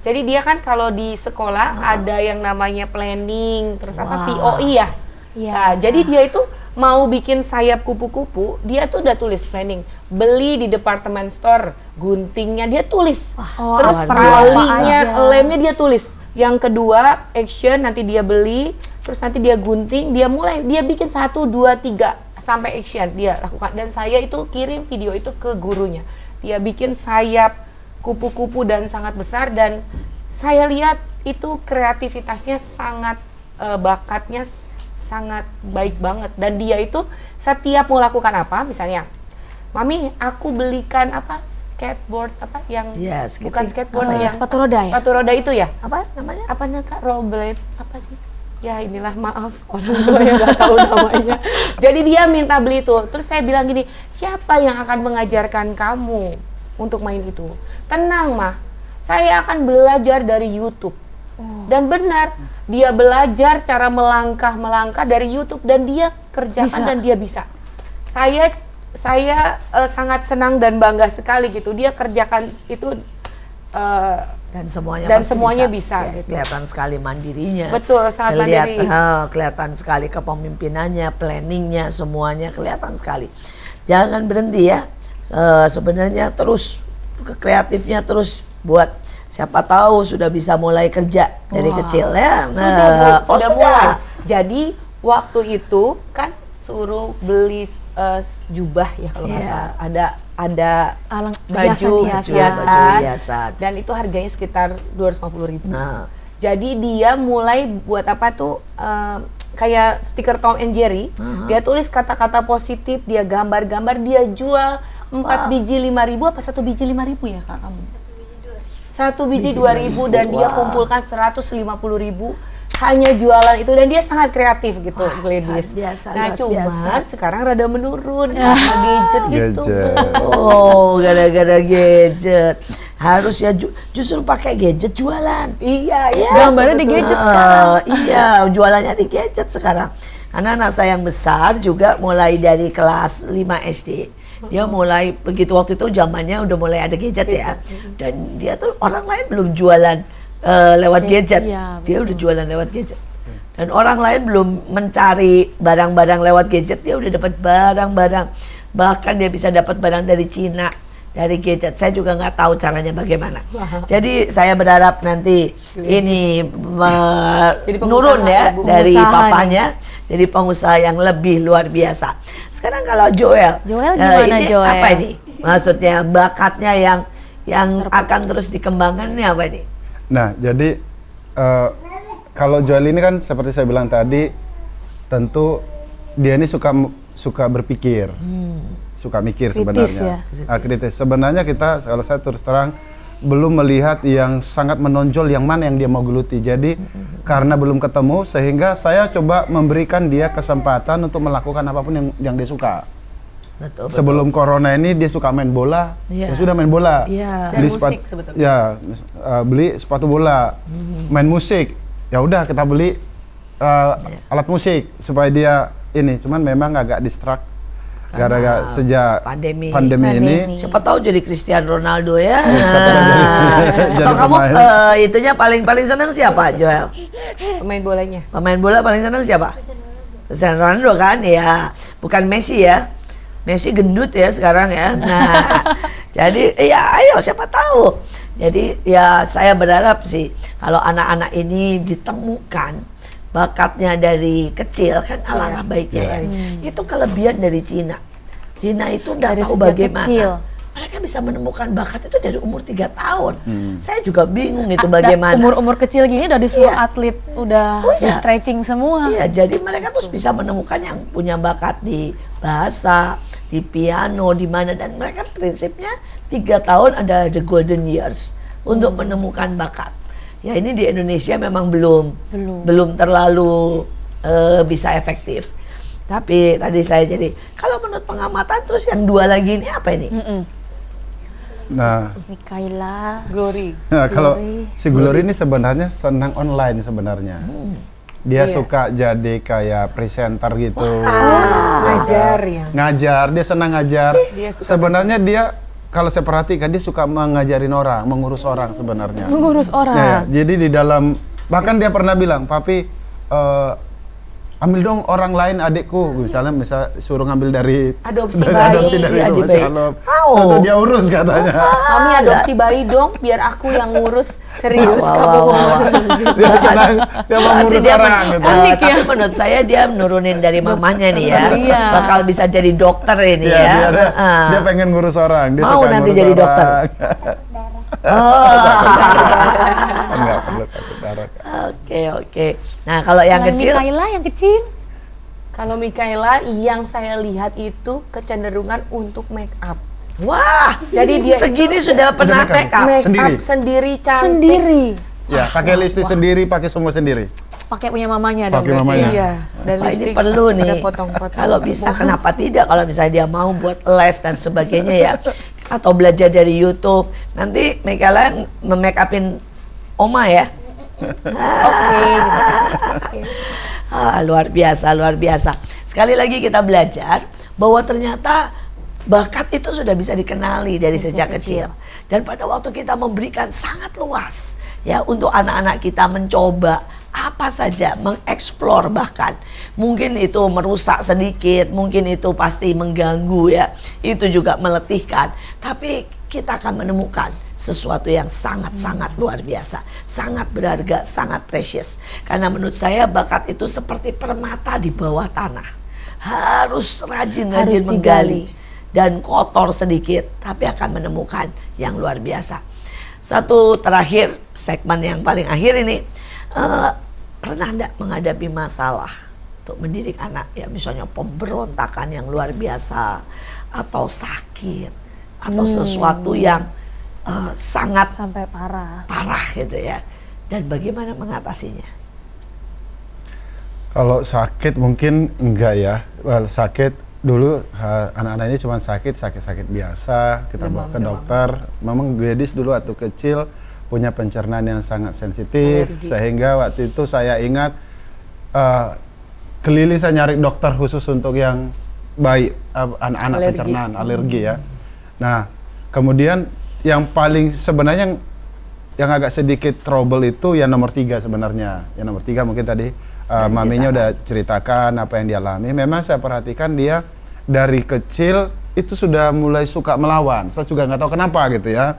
Jadi dia kan kalau di sekolah ada yang namanya planning, terus apa POI ya. Nah, jadi dia itu mau bikin sayap kupu-kupu, dia tuh udah tulis planning. Beli di department store, guntingnya dia tulis. Terus talinya, lemnya dia tulis. Yang kedua, action nanti dia beli, terus nanti dia gunting, dia bikin 1, 2, 3 sampai action dia lakukan. Dan saya itu kirim video itu ke gurunya. Dia bikin sayap kupu-kupu dan sangat besar, dan saya lihat itu kreativitasnya sangat, bakatnya sangat baik banget. Dan dia itu setiap mau lakukan apa, misalnya, Mami, aku belikan apa, skateboard apa yang bukan skateboard yang sepatu roda ya? Sepatu roda itu ya? Apa namanya? Apanya Kak? Rollerblade apa sih? Ya inilah, maaf orang tua yang nggak tahu namanya. Jadi dia minta beli itu. Terus saya bilang gini, siapa yang akan mengajarkan kamu untuk main itu? Tenang mah, saya akan belajar dari YouTube. Dan benar, dia belajar cara melangkah dari YouTube dan dia kerjakan dan dia bisa. Saya sangat senang dan bangga sekali gitu. Dia kerjakan itu dan semuanya bisa ya, gitu. Kelihatan sekali mandirinya. Betul, sangat mandiri. Kelihatan sekali kepemimpinannya, planningnya, semuanya kelihatan sekali. Jangan berhenti ya. Sebenarnya terus kreatifnya terus buat, siapa tahu sudah bisa mulai kerja dari kecil ya. Sudah mulai. Jadi waktu itu kan suruh beli jubah ya kalau nggak salah. Ada baju hiasan dan itu harganya sekitar 250.000. Nah, jadi dia mulai buat apa tuh, kayak stiker Tom and Jerry. Dia tulis kata-kata positif, dia gambar-gambar, dia jual 4 biji 5.000 apa 1 biji 5.000 ya Kak kamu? 1 biji 2.000 dan dia kumpulkan 150.000 hanya jualan itu, dan dia sangat kreatif gitu. Gladys. Nah cuman sekarang rada menurun karena gadget itu. Oh, gara-gara gadget. Harus ya justru pakai gadget jualan. Iya. Gambarnya di gadget sekarang. Iya, jualannya di gadget sekarang. Karena anak saya yang besar juga mulai dari kelas 5 SD. Dia mulai begitu, waktu itu zamannya udah mulai ada gadget ya. Dan dia tuh orang lain belum jualan lewat gadget, dia udah jualan lewat gadget. Dan orang lain belum mencari barang-barang lewat gadget, dia udah dapat barang-barang. Bahkan dia bisa dapat barang dari Cina, dari gadget. Saya juga nggak tahu caranya bagaimana. Jadi saya berharap nanti ini menurun ya dari papanya, jadi pengusaha yang lebih luar biasa. Sekarang kalau Joel gimana ini Joel? apa ini? Maksudnya bakatnya yang akan terus dikembangkan ini apa ini? Nah, jadi kalau Joel ini kan seperti saya bilang tadi, tentu dia ini suka berpikir, suka mikir sebenarnya. Kritis. Sebenarnya kita, kalau saya terus terang, belum melihat yang sangat menonjol yang mana yang dia mau geluti. Jadi karena belum ketemu, sehingga saya coba memberikan dia kesempatan untuk melakukan apapun yang dia suka. Betul. Sebelum corona ini dia suka main bola, dia sudah main bola. Dan Beli musik sebetulnya. beli sepatu bola, main musik. Ya udah kita beli alat musik supaya dia ini. Cuman memang agak distract gara-gara sejak pandemi ini. Siapa tahu jadi Cristiano Ronaldo ya. Jadi Atau kamu pemain. itunya paling senang siapa, Joel? Pemain bolanya. Pemain bola paling senang siapa? Cristiano Ronaldo kan ya, bukan Messi ya. Messi gendut ya sekarang ya. Nah, jadi ya ayo siapa tahu. Jadi ya saya berharap sih kalau anak-anak ini ditemukan bakatnya dari kecil, kan alangkah baiknya ya. Itu kelebihan dari Cina. Cina itu udah Dari tahu sejak bagaimana. kecil. Mereka bisa menemukan bakat itu dari umur 3 tahun. Saya juga bingung itu bagaimana. Umur-umur kecil gini udah disuruh atlet, udah di stretching semua. Iya, jadi mereka terus bisa menemukan yang punya bakat di bahasa, di piano, di mana, dan mereka prinsipnya 3 tahun ada the golden years untuk menemukan bakat. Ya ini di Indonesia memang belum terlalu bisa efektif. Tapi tadi saya jadi kalau menurut pengamatan terus yang 2 lagi ini apa ini? Nah, Mikaela, Glory. nah, kalau Glory. si Glory ini sebenarnya senang online sebenarnya. Dia suka jadi kayak presenter gitu. Ngajar ya. Ngajar, dia senang ngajar. Dia suka Sebenarnya dia kalau saya perhatikan dia suka mengajarin orang, mengurus orang sebenarnya. Mengurus orang. Ya, jadi di dalam bahkan dia pernah bilang, "Papi, ambil dong orang lain adikku." Misalnya suruh ngambil dari Adopsi dari bayi. adopsi dari Adik rumah bayi. Shalom. Au. Atau dia urus katanya. Mami adopsi bayi dong, biar aku yang ngurus. Serius kamu. Dia senang, dia mau ngurus orang gitu. Tapi menurut saya dia nurunin dari mamanya nih ya. Iya. Bakal bisa jadi dokter ini Iya, ya. dia pengen ngurus orang. Dia Mau suka nanti ngurus jadi orang. dokter? Enggak perlu takut darah. Oke. Nah kalau yang Kalau kecil, Mikaela yang kecil. Kalau Mikaela yang saya lihat itu kecenderungan untuk make up. wah, Jadi dia segini sudah pernah make up. make up. Make Sendiri? up sendiri cantik. Sendiri. Ya, pakai lipstik sendiri, pakai semua sendiri. Pakai punya mamanya dong. Pakai berarti. mamanya. Iya. Dan Wah, ini lipstik perlu ada nih. potong-potong. Kalau bisa kenapa tidak? Kalau misalnya dia mau buat les dan sebagainya ya, atau belajar dari YouTube. Nanti Mikaela yang memake upin Oma ya. Luar biasa, luar biasa. Sekali lagi kita belajar bahwa ternyata bakat itu sudah bisa dikenali dari sejak kecil. Dan pada waktu kita memberikan sangat luas ya untuk anak-anak kita mencoba apa saja, mengeksplor bahkan. Mungkin itu merusak sedikit, mungkin itu pasti mengganggu ya. Itu juga meletihkan. Tapi kita akan menemukan sesuatu yang sangat-sangat luar biasa, sangat berharga, sangat precious. Karena menurut saya bakat itu seperti permata di bawah tanah. Harus rajin-rajin Harus menggali dan kotor sedikit, tapi akan menemukan yang luar biasa. Satu terakhir, segmen yang paling akhir ini, pernah enggak menghadapi masalah untuk mendidik anak ya, misalnya pemberontakan yang luar biasa atau sakit atau sesuatu yang sangat Sampai parah. parah gitu ya, dan bagaimana mengatasinya? Kalau sakit mungkin enggak ya. Well, sakit dulu anak-anak ini cuma sakit biasa, kita bawa ke dokter. Memang Gladys dulu waktu kecil punya pencernaan yang sangat sensitif, sehingga waktu itu saya ingat keliling saya nyari dokter khusus untuk yang bayi anak-anak pencernaan, alergi ya. Nah, kemudian yang paling sebenarnya yang agak sedikit trouble itu yang nomor 3 sebenarnya. Yang nomor 3 mungkin tadi maminya udah ceritakan apa yang dia alami. Memang saya perhatikan dia dari kecil itu sudah mulai suka melawan. Saya juga nggak tahu kenapa gitu ya.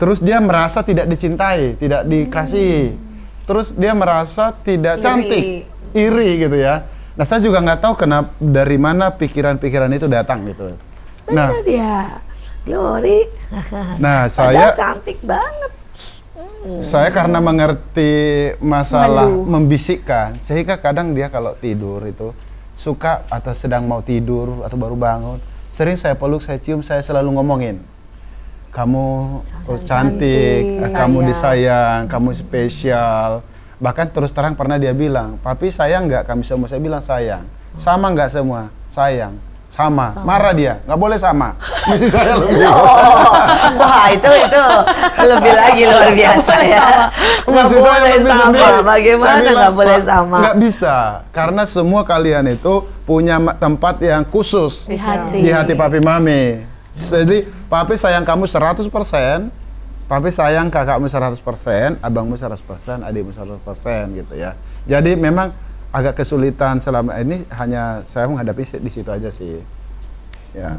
Terus dia merasa tidak dicintai, tidak dikasih. Terus dia merasa tidak cantik, iri gitu ya. Nah saya juga nggak tahu kenapa, dari mana pikiran-pikiran itu datang gitu. Nah, Benar ya, Glory. nah Padahal saya cantik banget. Saya karena mengerti masalah membisikkan, sehingga kadang dia kalau tidur itu suka atau sedang mau tidur atau baru bangun, sering saya peluk, saya cium, saya selalu ngomongin, kamu cantik, kamu disayang, kamu spesial. Bahkan terus terang pernah dia bilang, papi sayang nggak kami semua? Saya bilang sayang. Sama nggak semua? Sayang. Sama. Marah dia, nggak boleh sama. Mesti saya lebih. Wah itu lebih lagi luar biasa ya. Nggak Mesti saya boleh lebih sama. sendiri. Bagaimana Saya bilang, nggak boleh "Pak, sama? nggak bisa, karena semua kalian itu punya tempat yang khusus Di hati. di hati papi mami. Jadi papi sayang kamu 100%, papi sayang kakakmu 100%, abangmu 100%, adikmu 100% gitu ya. Jadi memang agak kesulitan selama ini, hanya saya menghadapi di situ aja sih. Ya.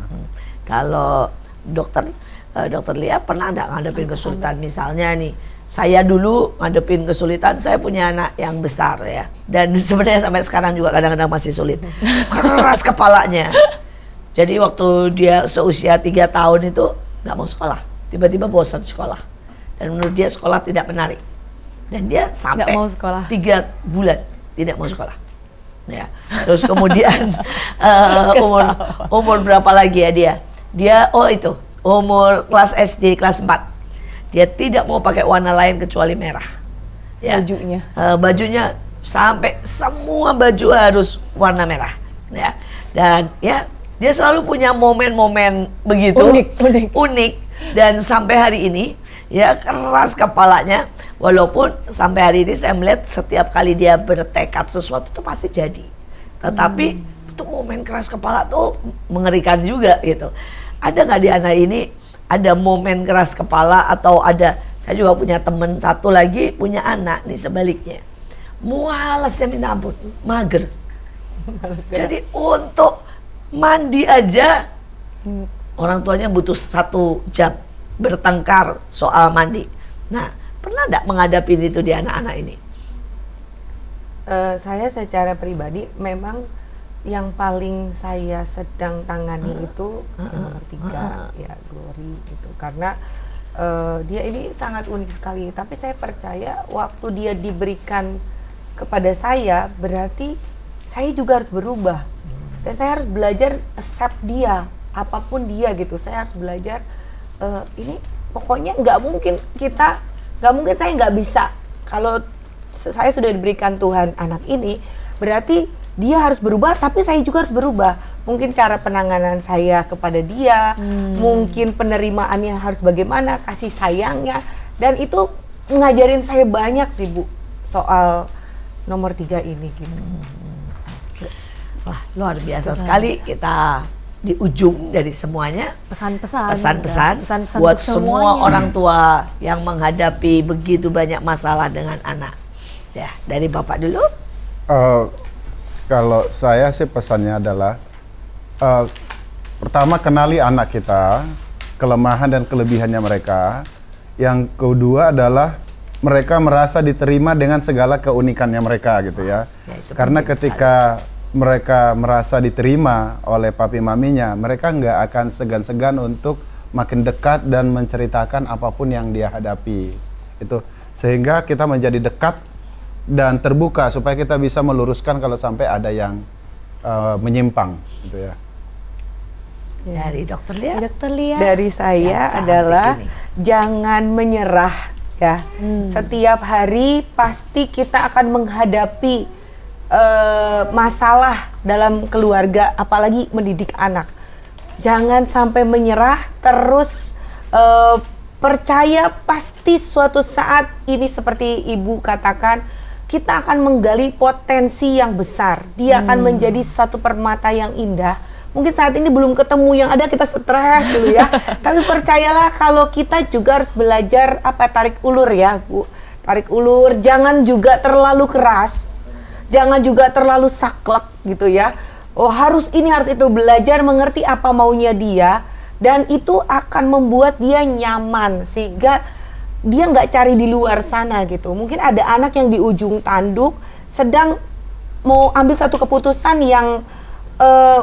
Kalau dokter Lia pernah nggak ngadepin kesulitan, misalnya nih, saya dulu ngadepin kesulitan, saya punya anak yang besar ya, dan sebenarnya sampai sekarang juga kadang-kadang masih sulit, keras kepalanya. Jadi waktu dia seusia 3 tahun itu nggak mau sekolah, tiba-tiba bosan sekolah, dan menurut dia sekolah tidak menarik, dan dia sampai Nggak mau sekolah. 3 bulan tidak mau sekolah. Ya. Terus kemudian umur berapa lagi ya dia? Dia umur kelas SD kelas 4. Dia tidak mau pakai warna lain kecuali merah. Ya. Bajunya. Bajunya sampai semua baju harus warna merah. Ya. Dan ya dia selalu punya momen-momen begitu unik. Dan sampai hari ini ya keras kepalanya. Walaupun sampai hari ini saya melihat setiap kali dia bertekad sesuatu itu pasti jadi. Tetapi itu momen keras kepala tuh mengerikan juga gitu. Ada nggak di anak ini ada momen keras kepala atau ada, saya juga punya temen satu lagi punya anak nih sebaliknya. Mualasnya minta ampun, mager. Jadi untuk mandi aja orang tuanya butuh 1 jam bertengkar soal mandi. Nah, pernah nggak menghadapi itu di anak-anak ini? Saya secara pribadi memang yang paling saya sedang tangani itu nomor 3 ya Glory gitu, karena dia ini sangat unik sekali. Tapi saya percaya waktu dia diberikan kepada saya berarti saya juga harus berubah dan saya harus belajar accept dia apapun dia gitu. Saya harus belajar ini pokoknya nggak mungkin saya nggak bisa. Kalau saya sudah diberikan Tuhan anak ini, berarti dia harus berubah, tapi saya juga harus berubah. Mungkin cara penanganan saya kepada dia, mungkin penerimaannya harus bagaimana, kasih sayangnya, dan itu ngajarin saya banyak sih Bu soal nomor 3 ini gitu. Wah, luar biasa sekali kita di ujung dari semuanya pesan-pesan buat semua orang tua yang menghadapi begitu banyak masalah dengan anak. Ya, dari Bapak dulu. Kalau saya sih pesannya adalah pertama kenali anak kita, kelemahan dan kelebihannya mereka. Yang kedua adalah mereka merasa diterima dengan segala keunikannya mereka gitu ya. Karena ketika mereka merasa diterima oleh papi maminya, mereka nggak akan segan-segan untuk makin dekat dan menceritakan apapun yang dia hadapi. Itu sehingga kita menjadi dekat dan terbuka supaya kita bisa meluruskan kalau sampai ada yang menyimpang, gitu ya. Dari Dokter Lia. Dokter Lia. Dari saya adalah jangan menyerah ya. Setiap hari pasti kita akan menghadapi masalah dalam keluarga, apalagi mendidik anak. Jangan sampai menyerah, terus percaya pasti suatu saat ini seperti Ibu katakan, kita akan menggali potensi yang besar. Dia akan menjadi satu permata yang indah. Mungkin saat ini belum ketemu, yang ada kita stres dulu ya. Tapi percayalah kalau kita juga harus belajar tarik ulur ya Bu. Tarik ulur, jangan juga terlalu keras. Jangan juga terlalu saklek gitu ya. Oh harus ini harus itu, belajar mengerti apa maunya dia, dan itu akan membuat dia nyaman sehingga dia nggak cari di luar sana gitu. Mungkin ada anak yang di ujung tanduk sedang mau ambil satu keputusan yang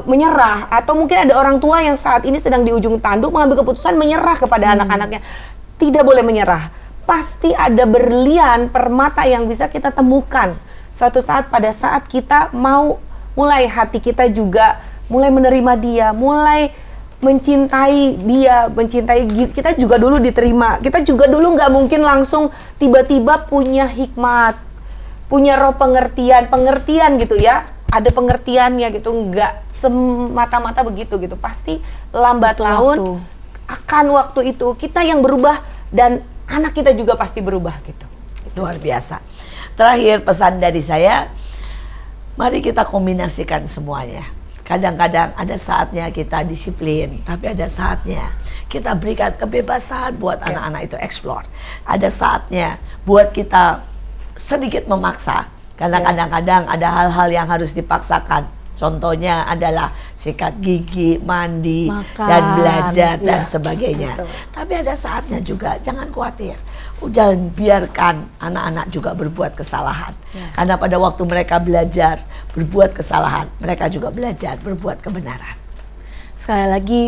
menyerah, atau mungkin ada orang tua yang saat ini sedang di ujung tanduk mengambil keputusan menyerah kepada anak-anaknya. Tidak boleh menyerah. Pasti ada berlian permata yang bisa kita temukan suatu saat pada saat kita mau mulai hati kita juga mulai menerima dia, mulai mencintai dia, mencintai kita juga dulu diterima. Kita juga dulu nggak mungkin langsung tiba-tiba punya hikmat, punya roh pengertian gitu ya. Ada pengertiannya gitu, nggak semata-mata begitu gitu. Pasti lambat laun akan waktu itu kita yang berubah dan anak kita juga pasti berubah gitu. Luar biasa. Terakhir pesan dari saya, mari kita kombinasikan semuanya. Kadang-kadang ada saatnya kita disiplin, tapi ada saatnya kita berikan kebebasan buat anak-anak itu explore. Ada saatnya buat kita sedikit memaksa, karena kadang-kadang ada hal-hal yang harus dipaksakan. Contohnya adalah sikat gigi, mandi, makan, dan belajar dan sebagainya. Tapi ada saatnya juga, jangan khawatir. Udah biarkan anak-anak juga berbuat kesalahan. Karena pada waktu mereka belajar berbuat kesalahan, mereka juga belajar berbuat kebenaran. Sekali lagi,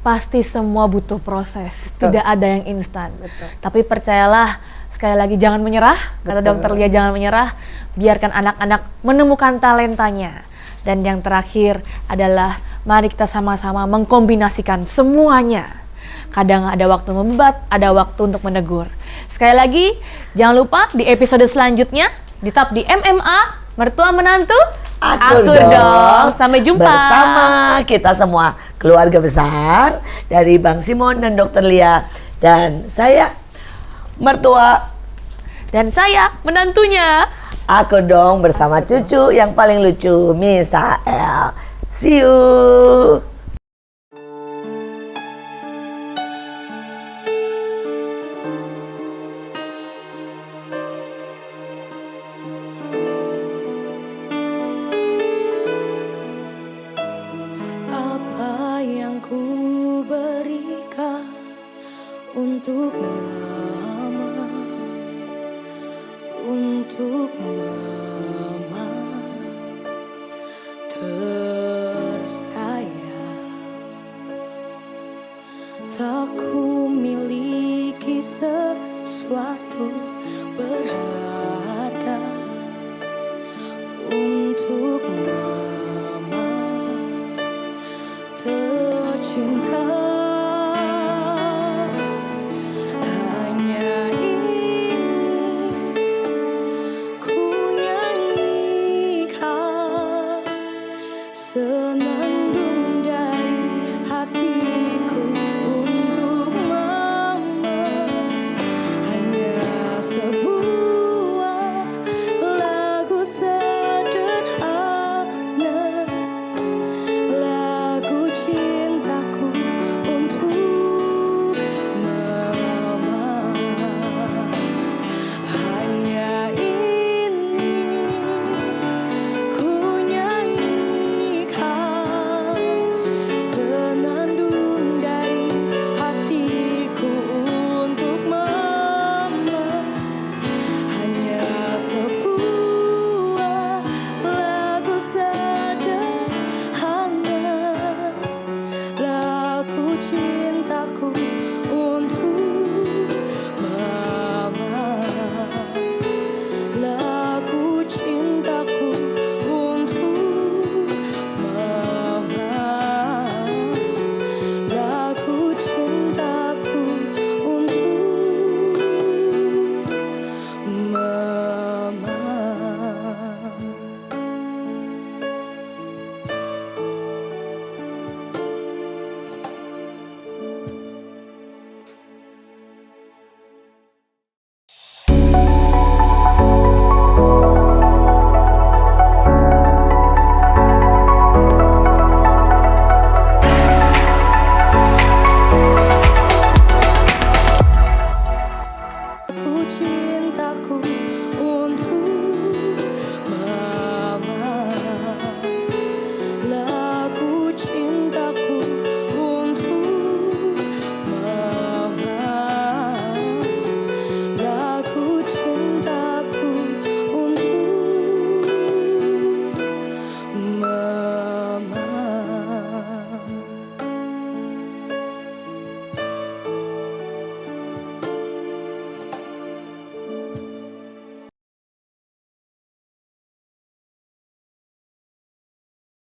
pasti semua butuh proses. Tidak ada yang instan. Tapi percayalah, Sekali lagi jangan menyerah, kata Dokter Lia, jangan menyerah. Biarkan anak-anak menemukan talentanya. Dan yang terakhir adalah mari kita sama-sama mengkombinasikan semuanya. Kadang ada waktu membebat, ada waktu untuk menegur. Sekali lagi, jangan lupa di episode selanjutnya tetap di MMA Mertua Menantu Akur Dong. Sampai jumpa bersama kita semua keluarga besar dari Bang Simon dan Dokter Lia dan saya mertua dan saya menantunya. Akur Dong bersama cucu yang paling lucu, Misael. See you. Apa yang ku berikan untuk mama, untuk mama tersayang. Tak ku miliki sesuatu berharga untuk mama tercinta. Hanya ini ku nyanyikan senandung